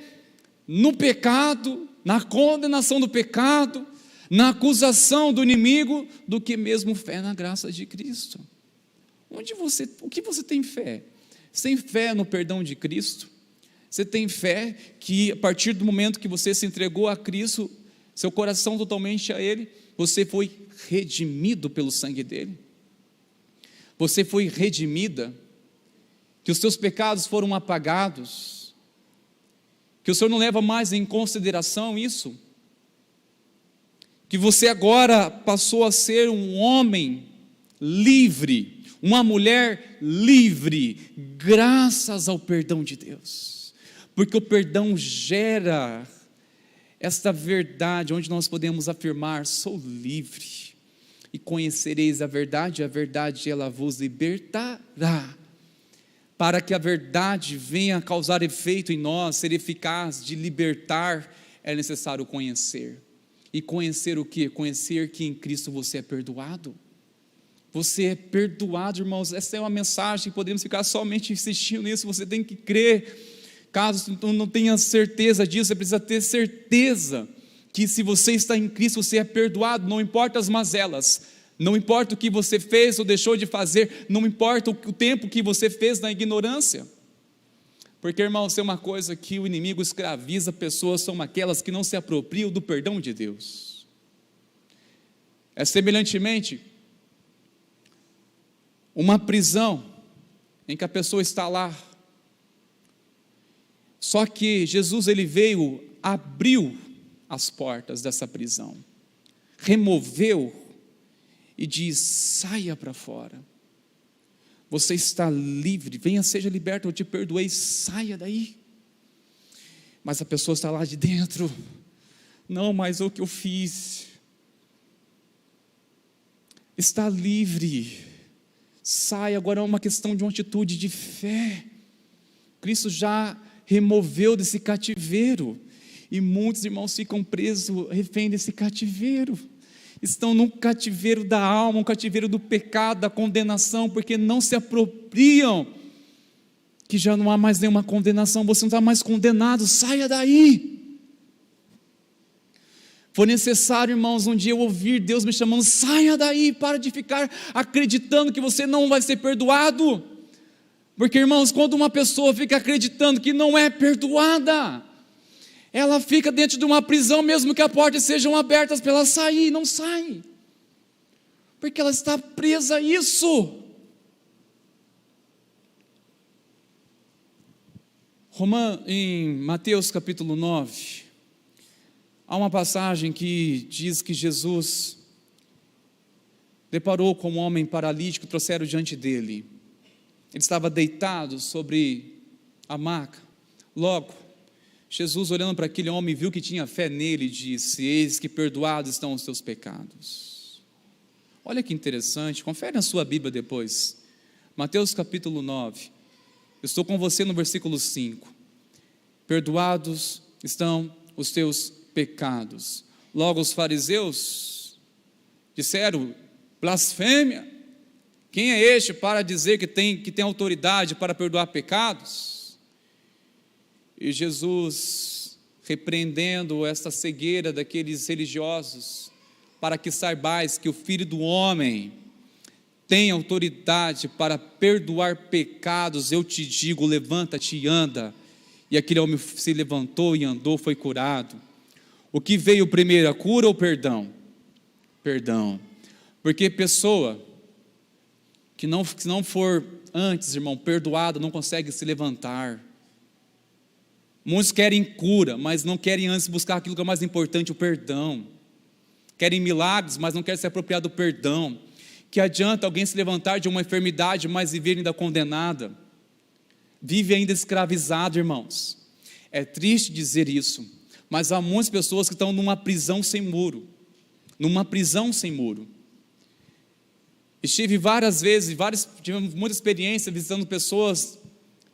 no pecado, na condenação do pecado, na acusação do inimigo, do que mesmo fé na graça de Cristo. O que você tem fé? Você tem fé no perdão de Cristo? Você tem fé que a partir do momento que você se entregou a Cristo, seu coração totalmente a Ele, você foi redimido pelo sangue dEle? Você foi redimida? Que os seus pecados foram apagados? Que o Senhor não leva mais em consideração isso? Que você agora passou a ser um homem livre, uma mulher livre, graças ao perdão de Deus. Porque o perdão gera esta verdade, onde nós podemos afirmar: sou livre, e conhecereis a verdade ela vos libertará. Para que a verdade venha causar efeito em nós, ser eficaz de libertar, é necessário conhecer. E conhecer o quê? Conhecer que em Cristo você é perdoado. Você é perdoado, irmãos. Essa é uma mensagem, podemos ficar somente insistindo nisso. Você tem que crer. Caso não tenha certeza disso, você precisa ter certeza que se você está em Cristo, você é perdoado. Não importa as mazelas, não importa o que você fez ou deixou de fazer, não importa o tempo que você fez na ignorância. Porque, irmãos, é uma coisa que o inimigo escraviza pessoas, são aquelas que não se apropriam do perdão de Deus. É semelhantemente uma prisão em que a pessoa está lá. Só que Jesus, ele veio, abriu as portas dessa prisão, removeu e diz: saia para fora, você está livre, venha, seja liberto, eu te perdoei, saia daí. Mas a pessoa está lá de dentro: não, mas o que eu fiz? Está livre, sai. Agora é uma questão de uma atitude de fé. Cristo já removeu desse cativeiro, e muitos irmãos ficam presos, refém desse cativeiro. estão num cativeiro da alma, um cativeiro do pecado, da condenação, porque não se apropriam que já não há mais nenhuma condenação, você não está mais condenado, saia daí. Foi necessário, irmãos, um dia eu ouvir Deus me chamando, saia daí, para de ficar acreditando que você não vai ser perdoado, porque, irmãos, quando uma pessoa fica acreditando que não é perdoada, ela fica dentro de uma prisão, mesmo que as portas sejam abertas para ela sair, não sai, porque ela está presa a isso. Em Mateus capítulo 9, há uma passagem que diz que Jesus deparou com um homem paralítico, trouxeram diante dele, ele estava deitado sobre a maca. Logo, Jesus, olhando para aquele homem, viu que tinha fé nele e disse: eis que perdoados estão os teus pecados. Olha que interessante, confere na sua Bíblia depois, Mateus capítulo 9, eu estou com você no versículo 5, perdoados estão os teus pecados. Logo os fariseus disseram: blasfêmia, quem é este para dizer que tem autoridade para perdoar pecados? E Jesus, repreendendo esta cegueira daqueles religiosos, para que saibais que o Filho do Homem tem autoridade para perdoar pecados, eu te digo, levanta-te e anda. E aquele homem se levantou e andou, foi curado. O que veio primeiro, a cura ou perdão? Perdão. Porque pessoa que não for antes, irmão, perdoada, não consegue se levantar. Muitos querem cura, mas não querem antes buscar aquilo que é mais importante, o perdão. Querem milagres, mas não querem se apropriar do perdão. Que adianta alguém se levantar de uma enfermidade, mas viver ainda condenada? Vive ainda escravizado, irmãos. É triste dizer isso, mas há muitas pessoas que estão numa prisão sem muro. Numa prisão sem muro. Estive várias vezes, tivemos muita experiência visitando pessoas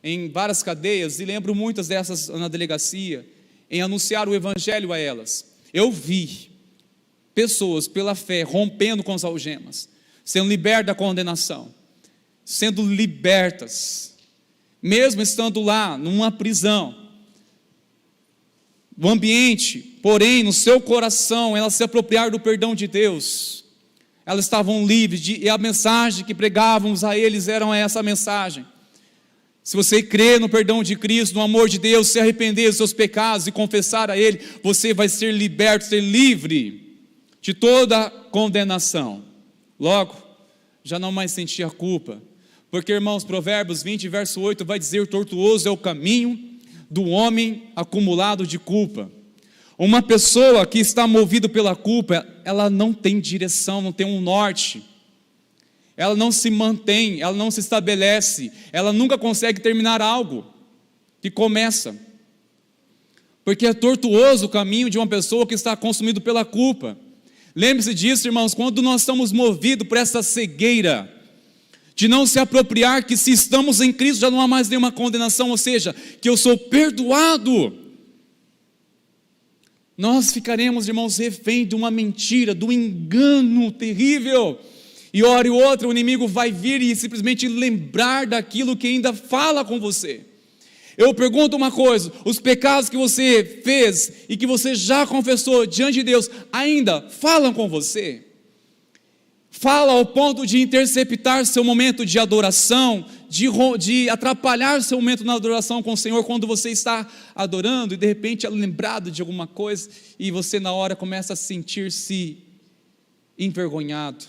em várias cadeias, e lembro muitas dessas na delegacia, em anunciar o evangelho a elas. Eu vi pessoas pela fé rompendo com as algemas, sendo libertas da condenação, sendo libertas, mesmo estando lá numa prisão, no ambiente, porém no seu coração, elas se apropriaram do perdão de Deus, elas estavam livres, e a mensagem que pregávamos a eles era essa mensagem: se você crer no perdão de Cristo, no amor de Deus, se arrepender dos seus pecados e confessar a Ele, você vai ser liberto, ser livre de toda condenação. Logo, já não mais sentir a culpa, porque, irmãos, Provérbios 20, verso 8, vai dizer: tortuoso é o caminho do homem acumulado de culpa. Uma pessoa que está movida pela culpa, ela não tem direção, não tem um norte, ela não se mantém, ela não se estabelece, ela nunca consegue terminar algo que começa, porque é tortuoso o caminho de uma pessoa que está consumido pela culpa. Lembre-se disso, irmãos, quando nós estamos movidos por essa cegueira, de não se apropriar que se estamos em Cristo já não há mais nenhuma condenação, ou seja, que eu sou perdoado, nós ficaremos, irmãos, refém de uma mentira, do engano terrível, e hora e outra o inimigo vai vir e simplesmente lembrar daquilo que ainda fala com você. Eu pergunto uma coisa: os pecados que você fez e que você já confessou diante de Deus, ainda falam com você? Fala ao ponto de interceptar seu momento de adoração, de atrapalhar seu momento na adoração com o Senhor, quando você está adorando e de repente é lembrado de alguma coisa e você na hora começa a sentir-se envergonhado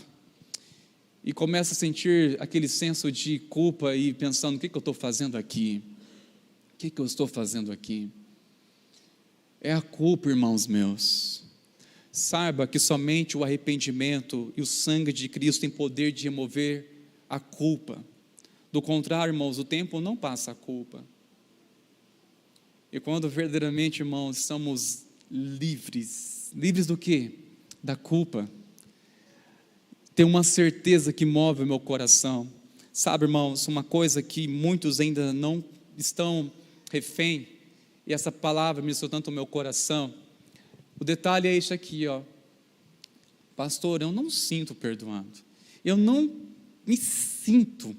e começa a sentir aquele senso de culpa e pensando: o que eu estou fazendo aqui? O que eu estou fazendo aqui? É a culpa, irmãos meus. Saiba que somente o arrependimento e o sangue de Cristo tem poder de remover a culpa. Do contrário, irmãos, o tempo não passa a culpa. E quando verdadeiramente, irmãos, somos livres do quê? Da culpa. Tem uma certeza que move o meu coração. Sabe, irmãos, uma coisa que muitos ainda não estão refém, e essa palavra me ministrou tanto o meu coração. O detalhe é isso aqui, ó. pastor, eu não sinto perdoado. Eu não me sinto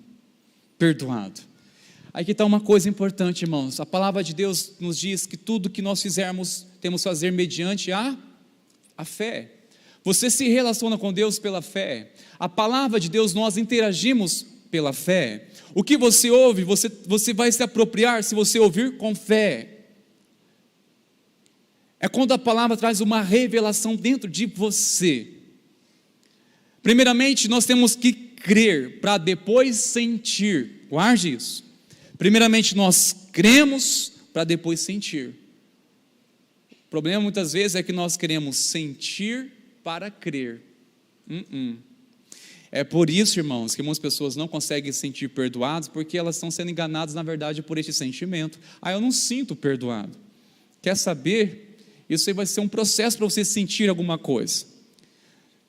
perdoado. Aqui está uma coisa importante, irmãos. A palavra de Deus nos diz que tudo que nós fizermos, temos que fazer mediante a fé. Você se relaciona com Deus pela fé. A palavra de Deus, nós interagimos pela fé. O que você ouve, você vai se apropriar se você ouvir com fé. É quando a palavra traz uma revelação dentro de você. Primeiramente, nós temos que crer para depois sentir. Guarde isso. Primeiramente, nós cremos para depois sentir. O problema muitas vezes é que nós queremos sentir para crer. É por isso, irmãos, que muitas pessoas não conseguem se sentir perdoadas, porque elas estão sendo enganadas, na verdade, por este sentimento. Eu não sinto perdoado. Quer saber? Isso aí vai ser um processo para você sentir alguma coisa.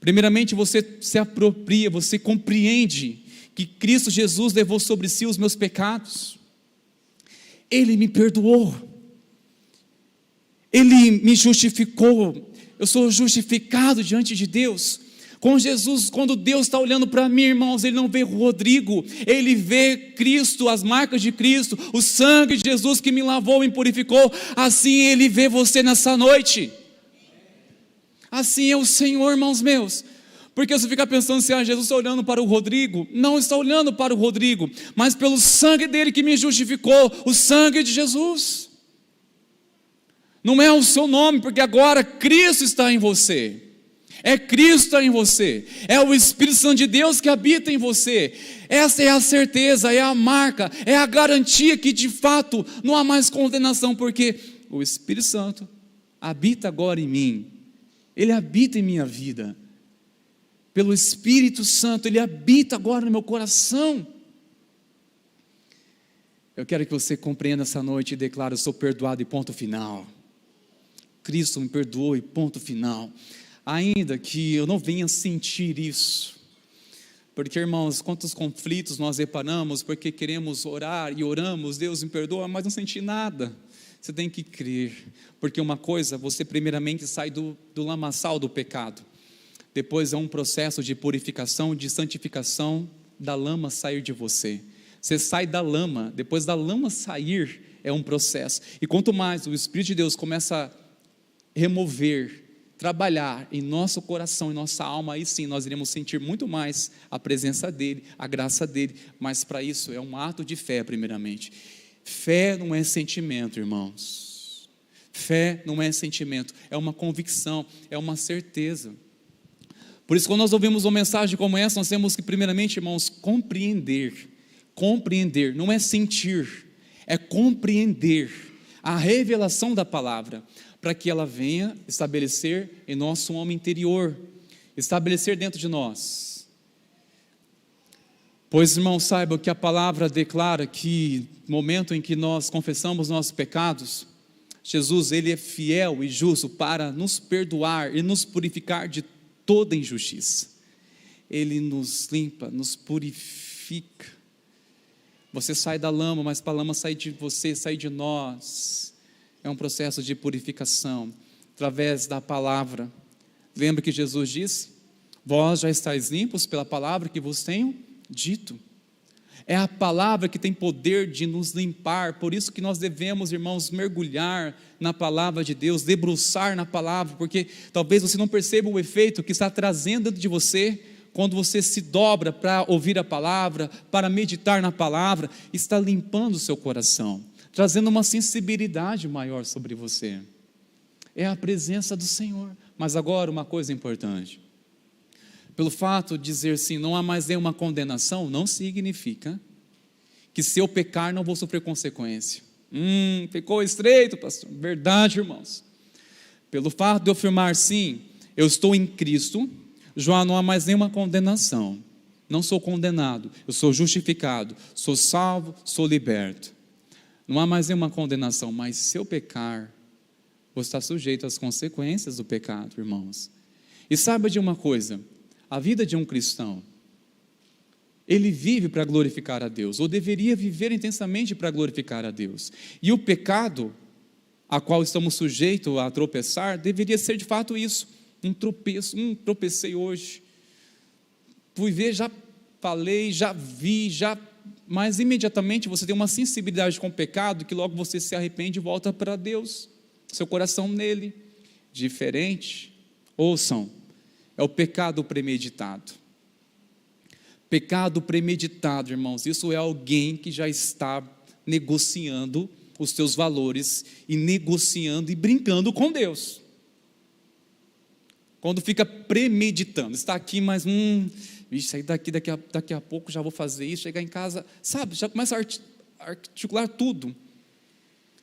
Primeiramente, você se apropria, você compreende que Cristo Jesus levou sobre si os meus pecados. Ele me perdoou. Ele me justificou. Eu sou justificado diante de Deus. Com Jesus, quando Deus está olhando para mim, irmãos, Ele não vê o Rodrigo, Ele vê Cristo, as marcas de Cristo, o sangue de Jesus que me lavou, me purificou. Assim Ele vê você nessa noite. Assim é o Senhor, irmãos meus. Porque você fica pensando se Jesus está olhando para o Rodrigo. Não está olhando para o Rodrigo, mas pelo sangue dele que me justificou, o sangue de Jesus. Não é o seu nome, porque agora Cristo está em você. É Cristo em você, é o Espírito Santo de Deus que habita em você. Essa é a certeza, é a marca, é a garantia que de fato não há mais condenação, porque o Espírito Santo habita agora em mim. Ele habita em minha vida. Pelo Espírito Santo, Ele habita agora no meu coração. Eu quero que você compreenda essa noite e declare: eu sou perdoado e ponto final. Cristo me perdoou e ponto final. Ainda que eu não venha sentir isso, porque, irmãos, quantos conflitos nós reparamos, porque queremos orar e oramos, Deus me perdoa, mas não senti nada. Você tem que crer, porque uma coisa, você primeiramente sai do lamaçal do pecado, depois é um processo de purificação, de santificação, da lama sair de você. Você sai da lama, depois da lama sair, é um processo, e quanto mais o Espírito de Deus começa a remover, trabalhar em nosso coração, em nossa alma, aí sim nós iremos sentir muito mais a presença dEle, a graça dEle, mas para isso é um ato de fé primeiramente. Fé não é sentimento, irmãos. Fé não é sentimento, é uma convicção, é uma certeza. Por isso, quando nós ouvimos uma mensagem como essa, nós temos que primeiramente, irmãos, compreender, não é sentir, é compreender a revelação da palavra, para que ela venha estabelecer em nosso homem interior, estabelecer dentro de nós. Pois, irmãos, saibam que a palavra declara que no momento em que nós confessamos nossos pecados, Jesus, Ele é fiel e justo para nos perdoar e nos purificar de toda injustiça. Ele nos limpa, nos purifica. Você sai da lama, mas para a lama sair de você, sair de nós, é um processo de purificação, através da palavra. Lembra que Jesus disse: vós já estáis limpos pela palavra que vos tenho dito. É a palavra que tem poder de nos limpar, por isso que nós devemos, irmãos, mergulhar na palavra de Deus, debruçar na palavra, porque talvez você não perceba o efeito que está trazendo dentro de você, quando você se dobra para ouvir a palavra, para meditar na palavra, está limpando o seu coração, trazendo uma sensibilidade maior sobre você. É a presença do Senhor. Mas agora uma coisa importante: pelo fato de dizer sim, não há mais nenhuma condenação, não significa que se eu pecar não vou sofrer consequência. Ficou estreito, pastor. Verdade, irmãos. Pelo fato de eu afirmar sim, eu estou em Cristo, já não há mais nenhuma condenação. Não sou condenado, eu sou justificado, sou salvo, sou liberto. Não há mais nenhuma condenação, mas se eu pecar, vou estar sujeito às consequências do pecado, irmãos. E saiba de uma coisa: a vida de um cristão, ele vive para glorificar a Deus, ou deveria viver intensamente para glorificar a Deus. E o pecado, a qual estamos sujeitos a tropeçar, deveria ser de fato isso, um tropeço, tropecei hoje, fui ver, já falei, já vi, mas imediatamente você tem uma sensibilidade com o pecado, que logo você se arrepende e volta para Deus, seu coração nele. Diferente, ouçam, é o pecado premeditado. Pecado premeditado, irmãos, isso é alguém que já está negociando os seus valores e negociando e brincando com Deus. Quando fica premeditando, está aqui, mas isso aí daqui a pouco já vou fazer isso, chegar em casa, sabe, já começa a articular tudo.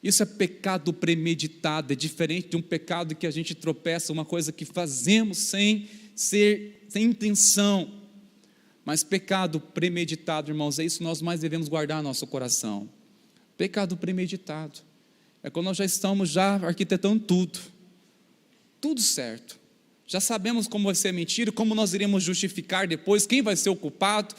Isso é pecado premeditado, é diferente de um pecado que a gente tropeça, uma coisa que fazemos sem intenção. Mas pecado premeditado, irmãos, é isso que nós mais devemos guardar no nosso coração. Pecado premeditado é quando nós já estamos arquitetando tudo certo. Já sabemos como vai ser a mentira, como nós iremos justificar depois, quem vai ser o culpado.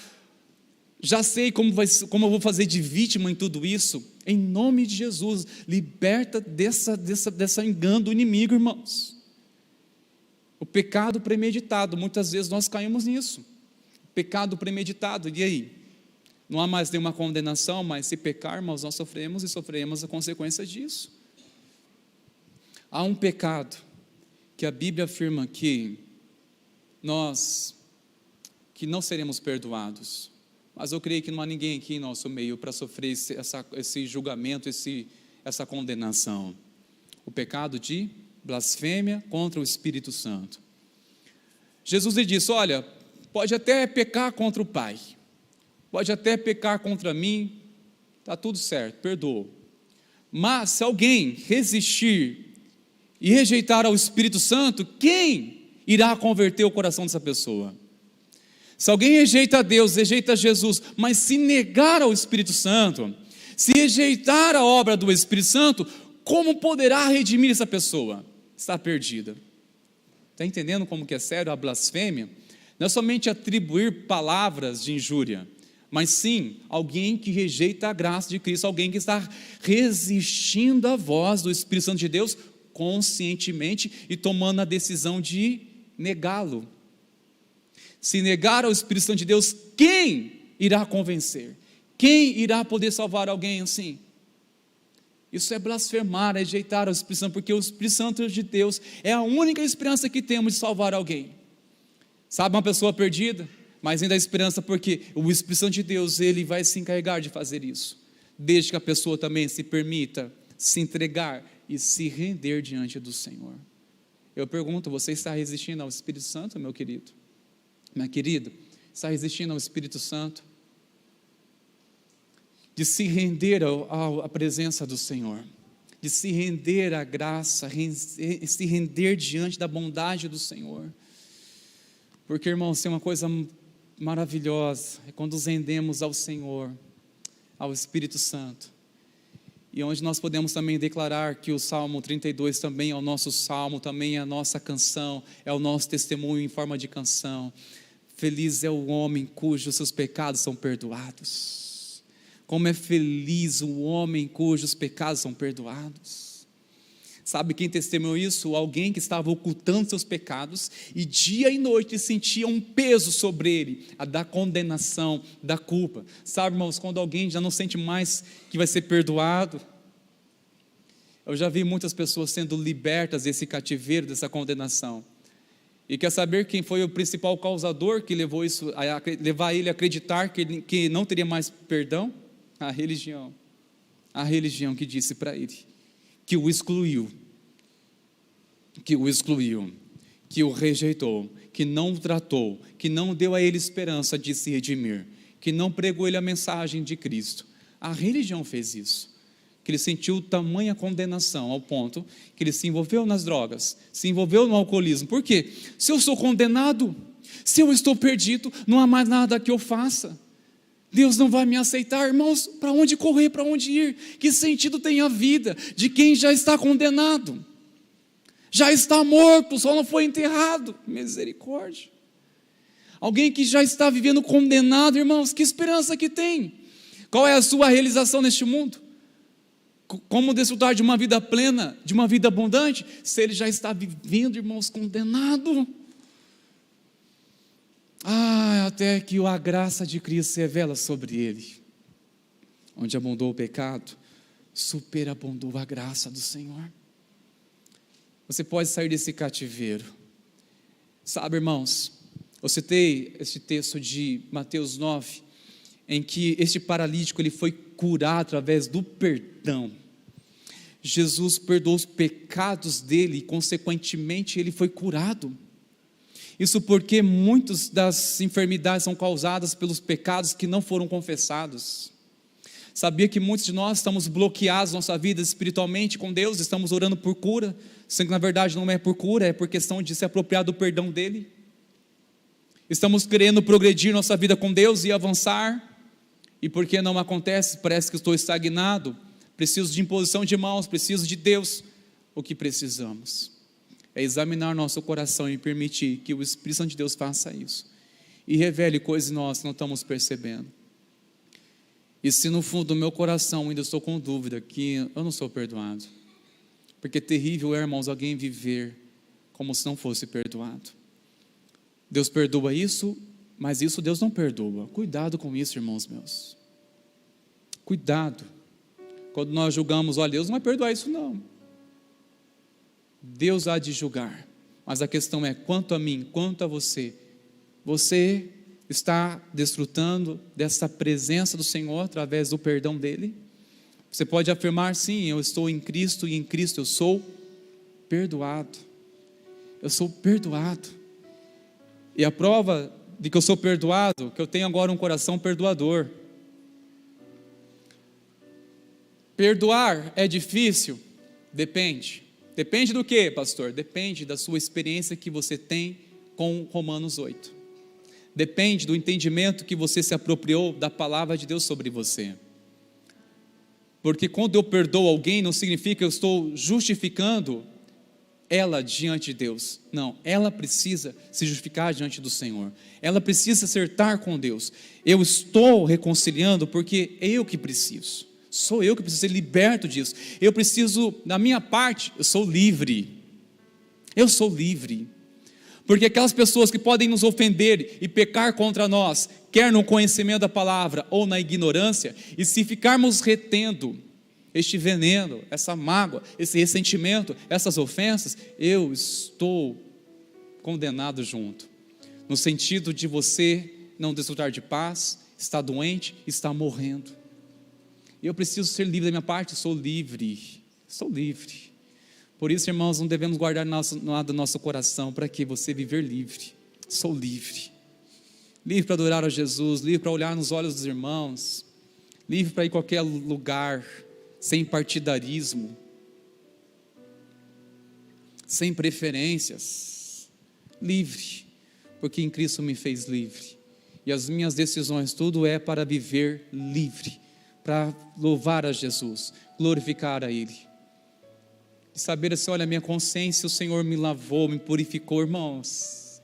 Já sei como eu vou fazer de vítima em tudo isso. Em nome de Jesus, liberta dessa engano do inimigo, irmãos. O pecado premeditado, muitas vezes nós caímos nisso. Pecado premeditado, e aí? Não há mais nenhuma condenação, mas se pecarmos, nós sofremos a consequência disso. Há um pecado que a Bíblia afirma que não seremos perdoados. Mas eu creio que não há ninguém aqui em nosso meio para sofrer esse julgamento, essa condenação. O pecado de blasfêmia contra o Espírito Santo. Jesus lhe disse: olha, pode até pecar contra o Pai, pode até pecar contra mim, está tudo certo, perdoa. Mas se alguém resistir e rejeitar ao Espírito Santo, quem irá converter o coração dessa pessoa? Se alguém rejeita a Deus, rejeita Jesus, mas se negar ao Espírito Santo, se rejeitar a obra do Espírito Santo, como poderá redimir essa pessoa? Está perdida. Está entendendo como que é sério a blasfêmia? Não é somente atribuir palavras de injúria, mas sim alguém que rejeita a graça de Cristo, alguém que está resistindo à voz do Espírito Santo de Deus conscientemente e tomando a decisão de negá-lo. Se negar ao Espírito Santo de Deus, quem irá convencer? Quem irá poder salvar alguém assim? Isso é blasfemar, é rejeitar o Espírito Santo, porque o Espírito Santo de Deus é a única esperança que temos de salvar alguém. Sabe, uma pessoa perdida, mas ainda há esperança, porque o Espírito Santo de Deus, ele vai se encarregar de fazer isso, desde que a pessoa também se permita se entregar e se render diante do Senhor. Eu pergunto, você está resistindo ao Espírito Santo, meu querido? Minha querida, está resistindo ao Espírito Santo? De se render à presença do Senhor, de se render à graça, se render diante da bondade do Senhor. Porque, irmãos, tem uma coisa maravilhosa, é quando nos rendemos ao Senhor, ao Espírito Santo, e onde nós podemos também declarar que o Salmo 32 também é o nosso salmo, também é a nossa canção, é o nosso testemunho em forma de canção. Feliz é o homem cujos seus pecados são perdoados. Como é feliz o homem cujos pecados são perdoados. Sabe quem testemunhou isso? Alguém que estava ocultando seus pecados e dia e noite sentia um peso sobre ele, a da condenação, da culpa. Sabe, irmãos, quando alguém já não sente mais que vai ser perdoado, eu já vi muitas pessoas sendo libertas desse cativeiro, dessa condenação. E quer saber quem foi o principal causador que levou isso, levar ele a acreditar que não teria mais perdão? A religião que disse para ele, que o excluiu, que o rejeitou, que não o tratou, que não deu a ele esperança de se redimir, que não pregou ele a mensagem de Cristo. A religião fez isso, que ele sentiu tamanha condenação ao ponto que ele se envolveu nas drogas, se envolveu no alcoolismo. Por quê? Se eu sou condenado, se eu estou perdido, não há mais nada que eu faça. Deus não vai me aceitar, irmãos, para onde correr, para onde ir? Que sentido tem a vida de quem já está condenado? Já está morto, só não foi enterrado. Misericórdia. Alguém que já está vivendo condenado, irmãos, que esperança que tem? Qual é a sua realização neste mundo? Como desfrutar de uma vida plena, de uma vida abundante, se ele já está vivendo, irmãos, condenado? Até que a graça de Cristo se revela sobre ele. Onde abundou o pecado, superabundou a graça do Senhor. Você pode sair desse cativeiro. Sabe, irmãos, eu citei esse texto de Mateus 9, em que este paralítico ele foi curado através do perdão. Jesus perdoou os pecados dele e, consequentemente, ele foi curado. Isso porque muitas das enfermidades são causadas pelos pecados que não foram confessados. Sabia que muitos de nós estamos bloqueados na nossa vida espiritualmente com Deus, estamos orando por cura, sendo que na verdade não é por cura, é por questão de se apropriar do perdão dele. Estamos querendo progredir nossa vida com Deus e avançar, e porque não acontece, parece que estou estagnado, preciso de imposição de mãos, preciso de Deus. O que precisamos é examinar nosso coração e permitir que o Espírito Santo de Deus faça isso, e revele coisas em nós que não estamos percebendo. E se no fundo do meu coração ainda estou com dúvida que eu não sou perdoado, porque terrível é, irmãos, alguém viver como se não fosse perdoado. Deus perdoa isso, mas isso Deus não perdoa. Cuidado com isso, irmãos meus. Cuidado. Quando nós julgamos, olha, Deus não vai perdoar isso não. Deus há de julgar. Mas a questão é, quanto a mim, quanto a você, você está desfrutando dessa presença do Senhor através do perdão dele? Você pode afirmar, sim, eu estou em Cristo e em Cristo eu sou perdoado. Eu sou perdoado. E a prova de que eu sou perdoado, que eu tenho agora um coração perdoador. Perdoar é difícil? Depende. Depende do quê, pastor? Depende da sua experiência que você tem com Romanos 8. Depende do entendimento que você se apropriou da palavra de Deus sobre você. Porque quando eu perdoo alguém, não significa que eu estou justificando ela diante de Deus. Não, ela precisa se justificar diante do Senhor. Ela precisa acertar com Deus. Eu estou reconciliando porque é eu que preciso. Sou eu que preciso ser liberto disso. Eu preciso, na minha parte, eu sou livre. Eu sou livre. Porque aquelas pessoas que podem nos ofender e pecar contra nós, quer no conhecimento da palavra ou na ignorância, e se ficarmos retendo este veneno, essa mágoa, esse ressentimento, essas ofensas, eu estou condenado junto. No sentido de você não desfrutar de paz, está doente, está morrendo. E eu preciso ser livre da minha parte, sou livre. Por isso, irmãos, não devemos guardar nada do nosso coração, para que você viver livre. Sou livre. Livre para adorar a Jesus, livre para olhar nos olhos dos irmãos, livre para ir a qualquer lugar, sem partidarismo, sem preferências. Livre, porque em Cristo me fez livre. E as minhas decisões, tudo é para viver livre, para louvar a Jesus, glorificar a Ele. E saber assim, olha, minha consciência, o Senhor me lavou, me purificou, irmãos.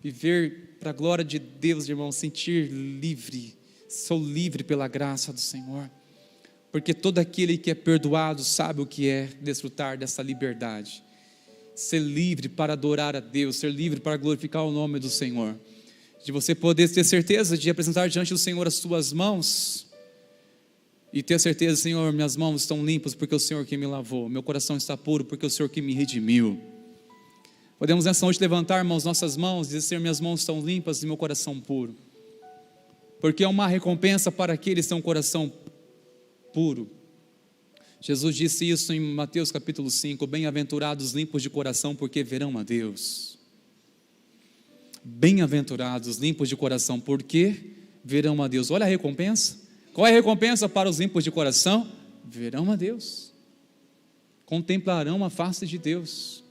Viver para a glória de Deus, irmãos, sentir livre. Sou livre pela graça do Senhor. Porque todo aquele que é perdoado sabe o que é desfrutar dessa liberdade. Ser livre para adorar a Deus, ser livre para glorificar o nome do Senhor. De você poder ter certeza de apresentar diante do Senhor as suas mãos e ter certeza, Senhor, minhas mãos estão limpas porque é o Senhor que me lavou, meu coração está puro porque é o Senhor que me redimiu. Podemos nessa noite levantar, irmãos, nossas mãos e dizer, Senhor, minhas mãos estão limpas e meu coração puro, porque é uma recompensa para aqueles que têm um coração puro. Jesus disse isso em Mateus capítulo 5, bem-aventurados limpos de coração, porque verão a Deus. Bem-aventurados limpos de coração, porque verão a Deus. Olha a recompensa. Qual é a recompensa para os limpos de coração? Verão a Deus, contemplarão a face de Deus.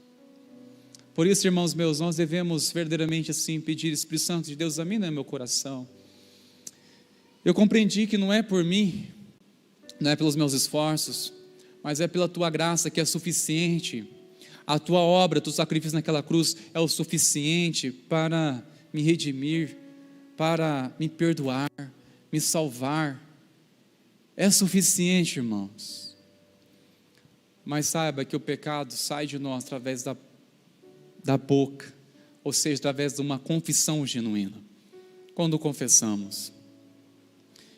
Por isso, irmãos meus, nós devemos verdadeiramente assim pedir, Espírito Santo de Deus, examina meu coração. Eu compreendi que não é por mim, não é pelos meus esforços, mas é pela tua graça que é suficiente. A tua obra, o teu sacrifício naquela cruz é o suficiente para me redimir, para me perdoar, me salvar. é suficiente, irmãos. Mas saiba que o pecado sai de nós através da boca, ou seja, através de uma confissão genuína. Quando confessamos,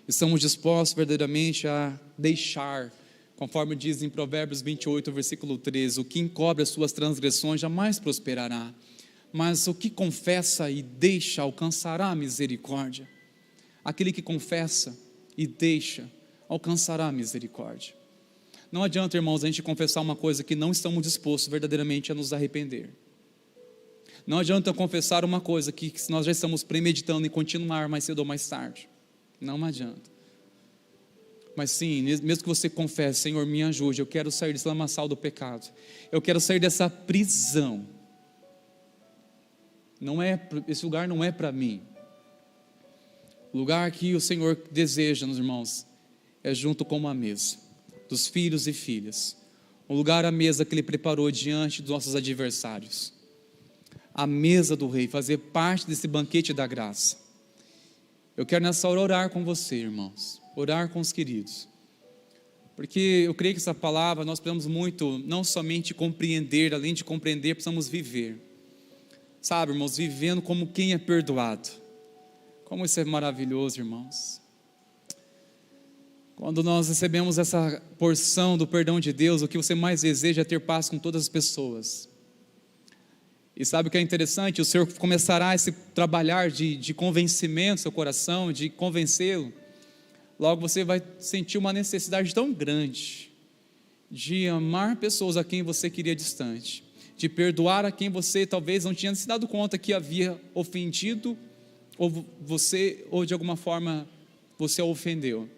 estamos dispostos verdadeiramente a deixar, conforme diz em Provérbios 28, versículo 13, o que encobre as suas transgressões jamais prosperará, mas o que confessa e deixa alcançará a misericórdia. Aquele que confessa e deixa alcançará a misericórdia. Não adianta, irmãos, a gente confessar uma coisa que não estamos dispostos verdadeiramente a nos arrepender. Não adianta confessar uma coisa que nós já estamos premeditando em continuar mais cedo ou mais tarde. Não adianta. Mas sim, mesmo que você confesse, Senhor, me ajude, eu quero sair desse lamaçal do pecado. Eu quero sair dessa prisão. Esse lugar não é para mim. O lugar que o Senhor deseja, meus irmãos, é junto com uma mesa dos filhos e filhas. Um lugar, a mesa que Ele preparou diante dos nossos adversários. A mesa do Rei, fazer parte desse banquete da graça. Eu quero nessa hora orar com você, irmãos. Orar com os queridos. Porque eu creio que essa palavra nós precisamos muito, não somente compreender, além de compreender, precisamos viver. Sabe, irmãos, vivendo como quem é perdoado. Como isso é maravilhoso, irmãos. Quando nós recebemos essa porção do perdão de Deus, o que você mais deseja é ter paz com todas as pessoas. E sabe o que é interessante? O Senhor começará esse trabalhar de convencimento no seu coração, de convencê-lo. Logo você vai sentir uma necessidade tão grande de amar pessoas a quem você queria distante, de perdoar a quem você talvez não tinha se dado conta que havia ofendido, ou de alguma forma você a ofendeu.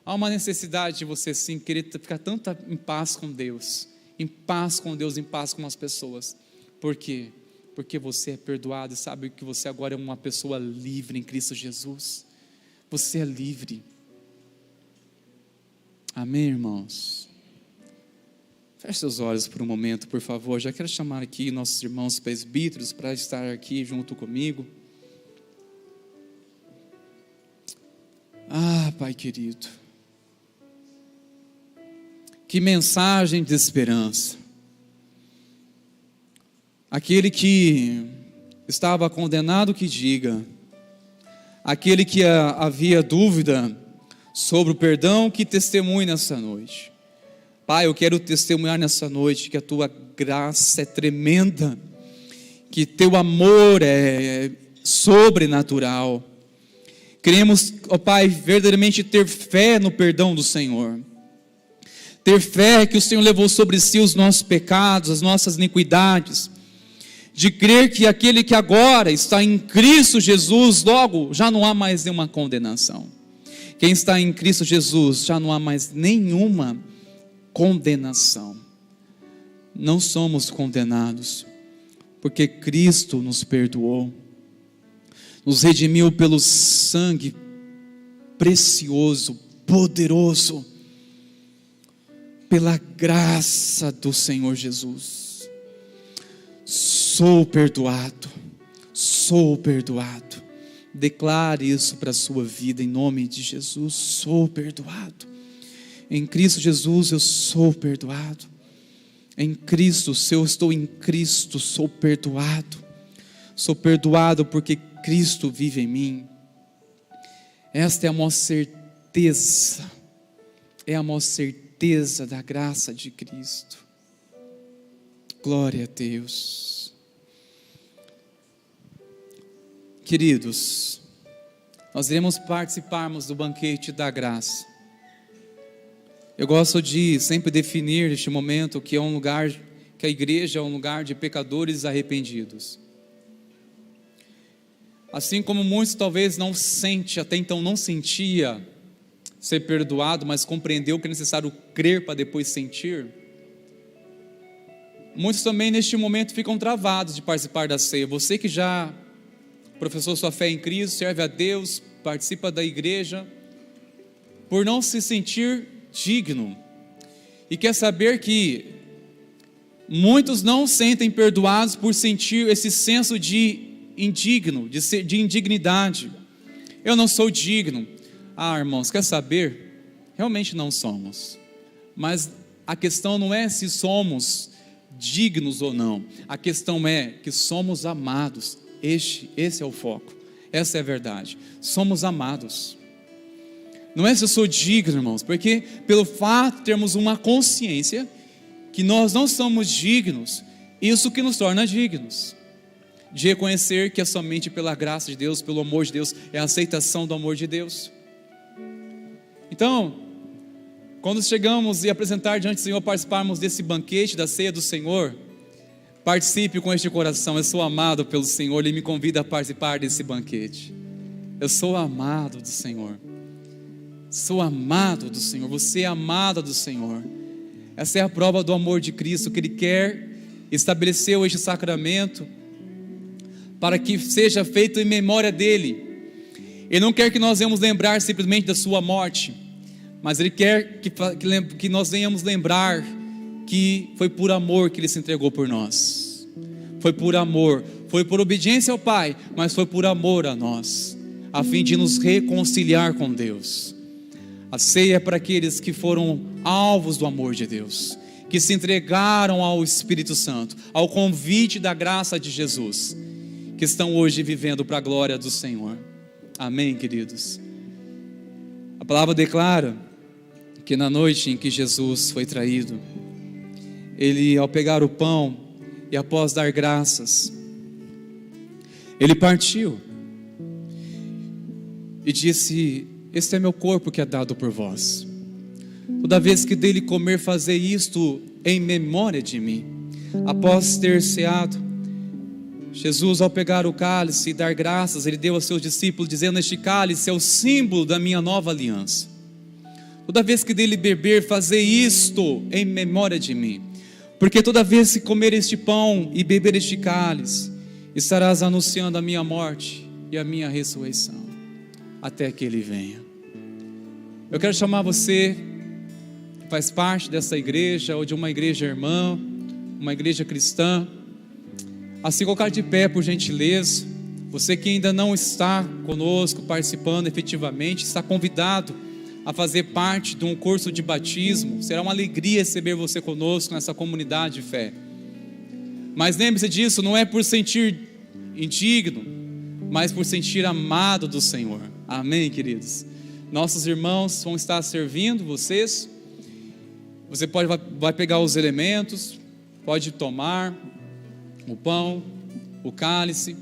Há uma necessidade de você sim querer ficar tanto em paz com Deus, em paz com Deus, em paz com as pessoas. Por quê? Porque você é perdoado e sabe que você agora é uma pessoa livre em Cristo Jesus. Você é livre. Amém, irmãos? Feche seus olhos por um momento, por favor. Já quero chamar aqui nossos irmãos presbíteros para estar aqui junto comigo. Pai querido, que mensagem de esperança. Aquele que estava condenado que diga, aquele que havia dúvida sobre o perdão que testemunhe nessa noite. Pai, eu quero testemunhar nessa noite que a Tua graça é tremenda, que Teu amor é sobrenatural. Queremos, ó Pai, verdadeiramente ter fé no perdão do Senhor. Ter fé que o Senhor levou sobre si os nossos pecados, as nossas iniquidades. De crer que aquele que agora está em Cristo Jesus, logo já não há mais nenhuma condenação. Quem está em Cristo Jesus, já não há mais nenhuma condenação. Não somos condenados, porque Cristo nos perdoou, nos redimiu pelo sangue precioso, poderoso, pela graça do Senhor Jesus. Sou perdoado, sou perdoado. Declare isso para a sua vida em nome de Jesus. Sou perdoado. Em Cristo Jesus eu sou perdoado. Em Cristo, se eu estou em Cristo, sou perdoado. Sou perdoado porque Cristo vive em mim. Esta é a maior certeza. É a maior certeza da graça de Cristo. Glória a Deus. Queridos, nós iremos participarmos do banquete da graça. Eu gosto de sempre definir este momento que é um lugar, que a igreja é um lugar de pecadores arrependidos. Assim como muitos talvez não sente, até então não sentia ser perdoado, mas compreendeu que é necessário crer para depois sentir. Muitos também neste momento ficam travados de participar da ceia. Você que já professou sua fé em Cristo, serve a Deus, participa da igreja, por não se sentir digno, e quer saber que muitos não sentem perdoados por sentir esse senso de indigno, de indignidade. Eu não sou digno. Irmãos, quer saber? Realmente não somos. Mas a questão não é se somos dignos ou não. A questão é que somos amados. Esse é o foco. Essa é a verdade. Somos amados. Não é se eu sou digno, irmãos, porque pelo fato de termos uma consciência que nós não somos dignos, isso que nos torna dignos. De reconhecer que é somente pela graça de Deus, pelo amor de Deus, é a aceitação do amor de Deus. Então, quando chegamos e apresentar diante do Senhor, participarmos desse banquete, da ceia do Senhor, participe com este coração. Eu sou amado pelo Senhor, Ele me convida a participar desse banquete. Eu sou amado do Senhor. Sou amado do Senhor, você é amada do Senhor. Essa é a prova do amor de Cristo, que Ele quer, estabeleceu este sacramento para que seja feito em memória dEle. Ele não quer que nós venhamos lembrar simplesmente da sua morte, mas Ele quer que nós venhamos lembrar que foi por amor que Ele se entregou por nós. Foi por amor, foi por obediência ao Pai, mas foi por amor a nós, a fim de nos reconciliar com Deus. A ceia é para aqueles que foram alvos do amor de Deus, que se entregaram ao Espírito Santo, ao convite da graça de Jesus, que estão hoje vivendo para a glória do Senhor. Amém, queridos? A palavra declara que na noite em que Jesus foi traído, Ele, ao pegar o pão e após dar graças, Ele partiu e disse: este é meu corpo que é dado por vós. Toda vez que dele comer, fazer isto em memória de mim. Após ter ceado, Jesus, ao pegar o cálice e dar graças, Ele deu aos seus discípulos, dizendo: este cálice é o símbolo da minha nova aliança. Toda vez que dele beber, fazer isto em memória de mim. Porque toda vez que comer este pão e beber este cálice, estarás anunciando a minha morte e a minha ressurreição, até que Ele venha. Eu quero chamar você que faz parte dessa igreja, ou de uma igreja irmã, uma igreja cristã, a se colocar de pé, por gentileza. Você que ainda não está conosco, participando efetivamente, está convidado a fazer parte de um curso de batismo. Será uma alegria receber você conosco nessa comunidade de fé. Mas lembre-se disso, não é por sentir indigno, mas por sentir amado do Senhor. Amém, queridos? Nossos irmãos vão estar servindo vocês. Você vai pegar os elementos, pode tomar o pão, o cálice.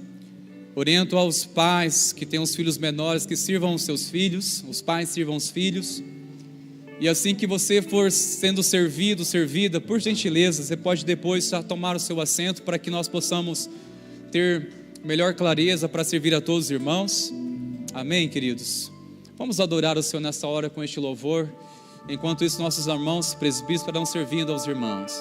Oriento aos pais que têm os filhos menores que sirvam os seus filhos, os pais sirvam os filhos. E assim que você for sendo servido, servida, por gentileza, você pode depois já tomar o seu assento para que nós possamos ter melhor clareza para servir a todos os irmãos. Amém, queridos? Vamos adorar o Senhor nessa hora com este louvor. Enquanto isso, nossos irmãos presbíteros estarão servindo aos irmãos.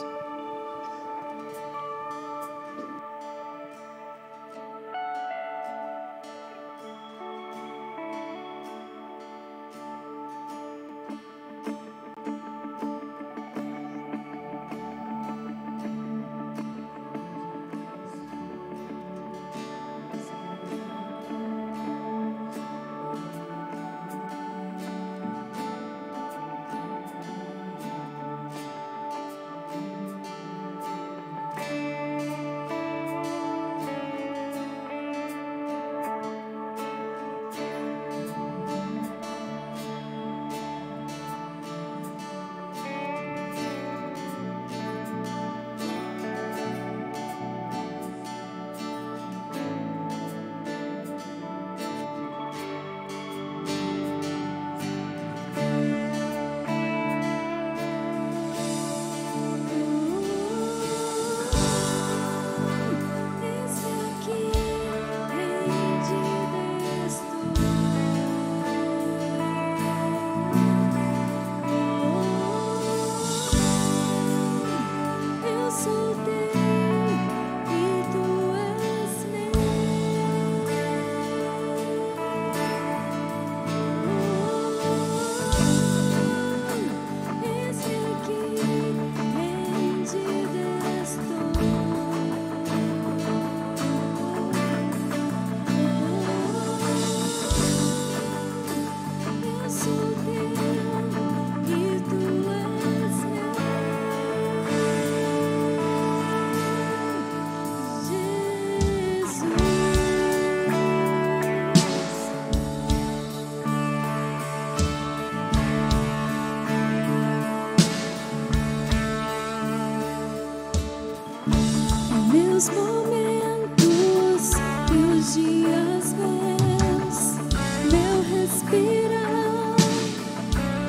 respirar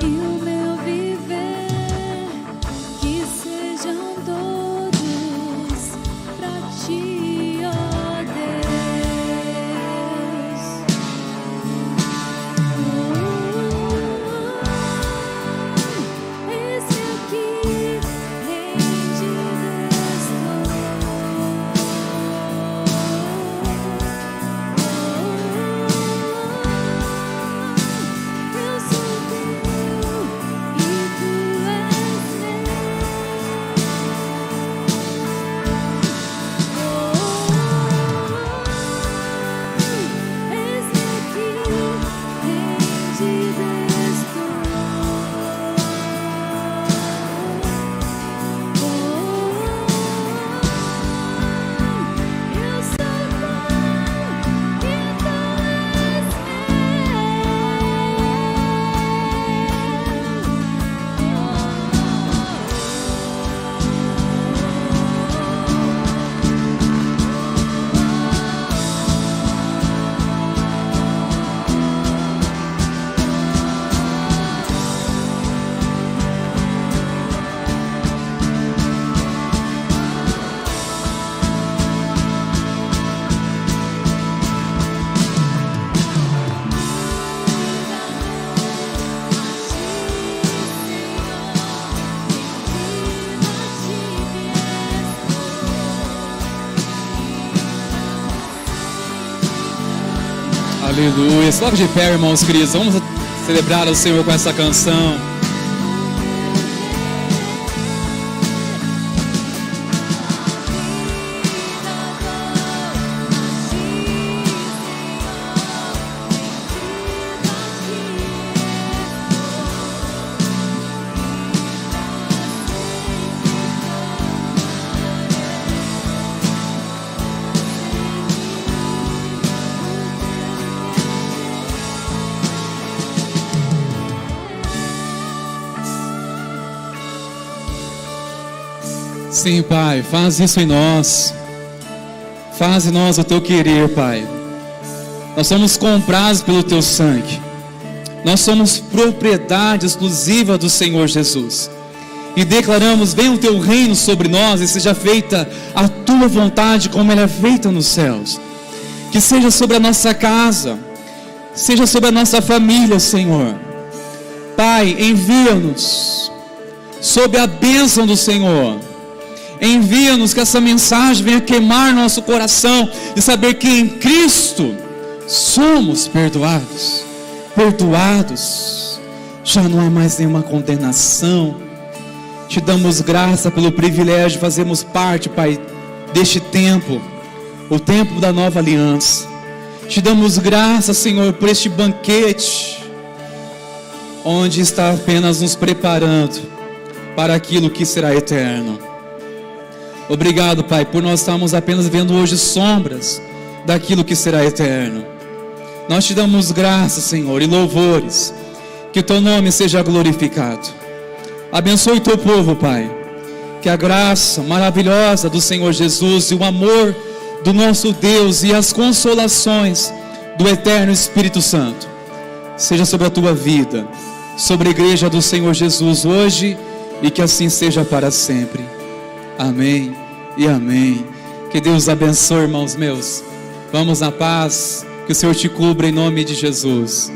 e o meu viver, que sejam todos pra ti, ó Deus. Esse aqui rendido estou. Eu sou teu e tu és meu. Esse aqui rendido estou. Eu sou teu e tu és Aleluia. Logo de pé, irmãos queridos. Vamos celebrar o Senhor com essa canção. Sim, Pai, faz isso em nós. Faz em nós o teu querer, Pai. Nós somos comprados pelo teu sangue. Nós somos propriedade exclusiva do Senhor Jesus. E declaramos: venha o teu reino sobre nós e seja feita a tua vontade como ela é feita nos céus. Que seja sobre a nossa casa, seja sobre a nossa família, Senhor. Pai, envia-nos sob a bênção do Senhor. Envia-nos que essa mensagem venha queimar nosso coração e saber que em Cristo somos perdoados. Perdoados. Já não há mais nenhuma condenação. Te damos graça pelo privilégio de fazermos parte, Pai, deste tempo, o tempo da nova aliança. Te damos graça, Senhor, por este banquete, onde está apenas nos preparando para aquilo que será eterno. Obrigado, Pai, por nós estarmos apenas vendo hoje sombras daquilo que será eterno. Nós te damos graça, Senhor, e louvores. Que o teu nome seja glorificado. Abençoe o teu povo, Pai. Que a graça maravilhosa do Senhor Jesus e o amor do nosso Deus e as consolações do eterno Espírito Santo seja sobre a tua vida, sobre a igreja do Senhor Jesus hoje, e que assim seja para sempre. Amém e amém. Que Deus abençoe, irmãos meus. Vamos na paz. Que o Senhor te cubra em nome de Jesus.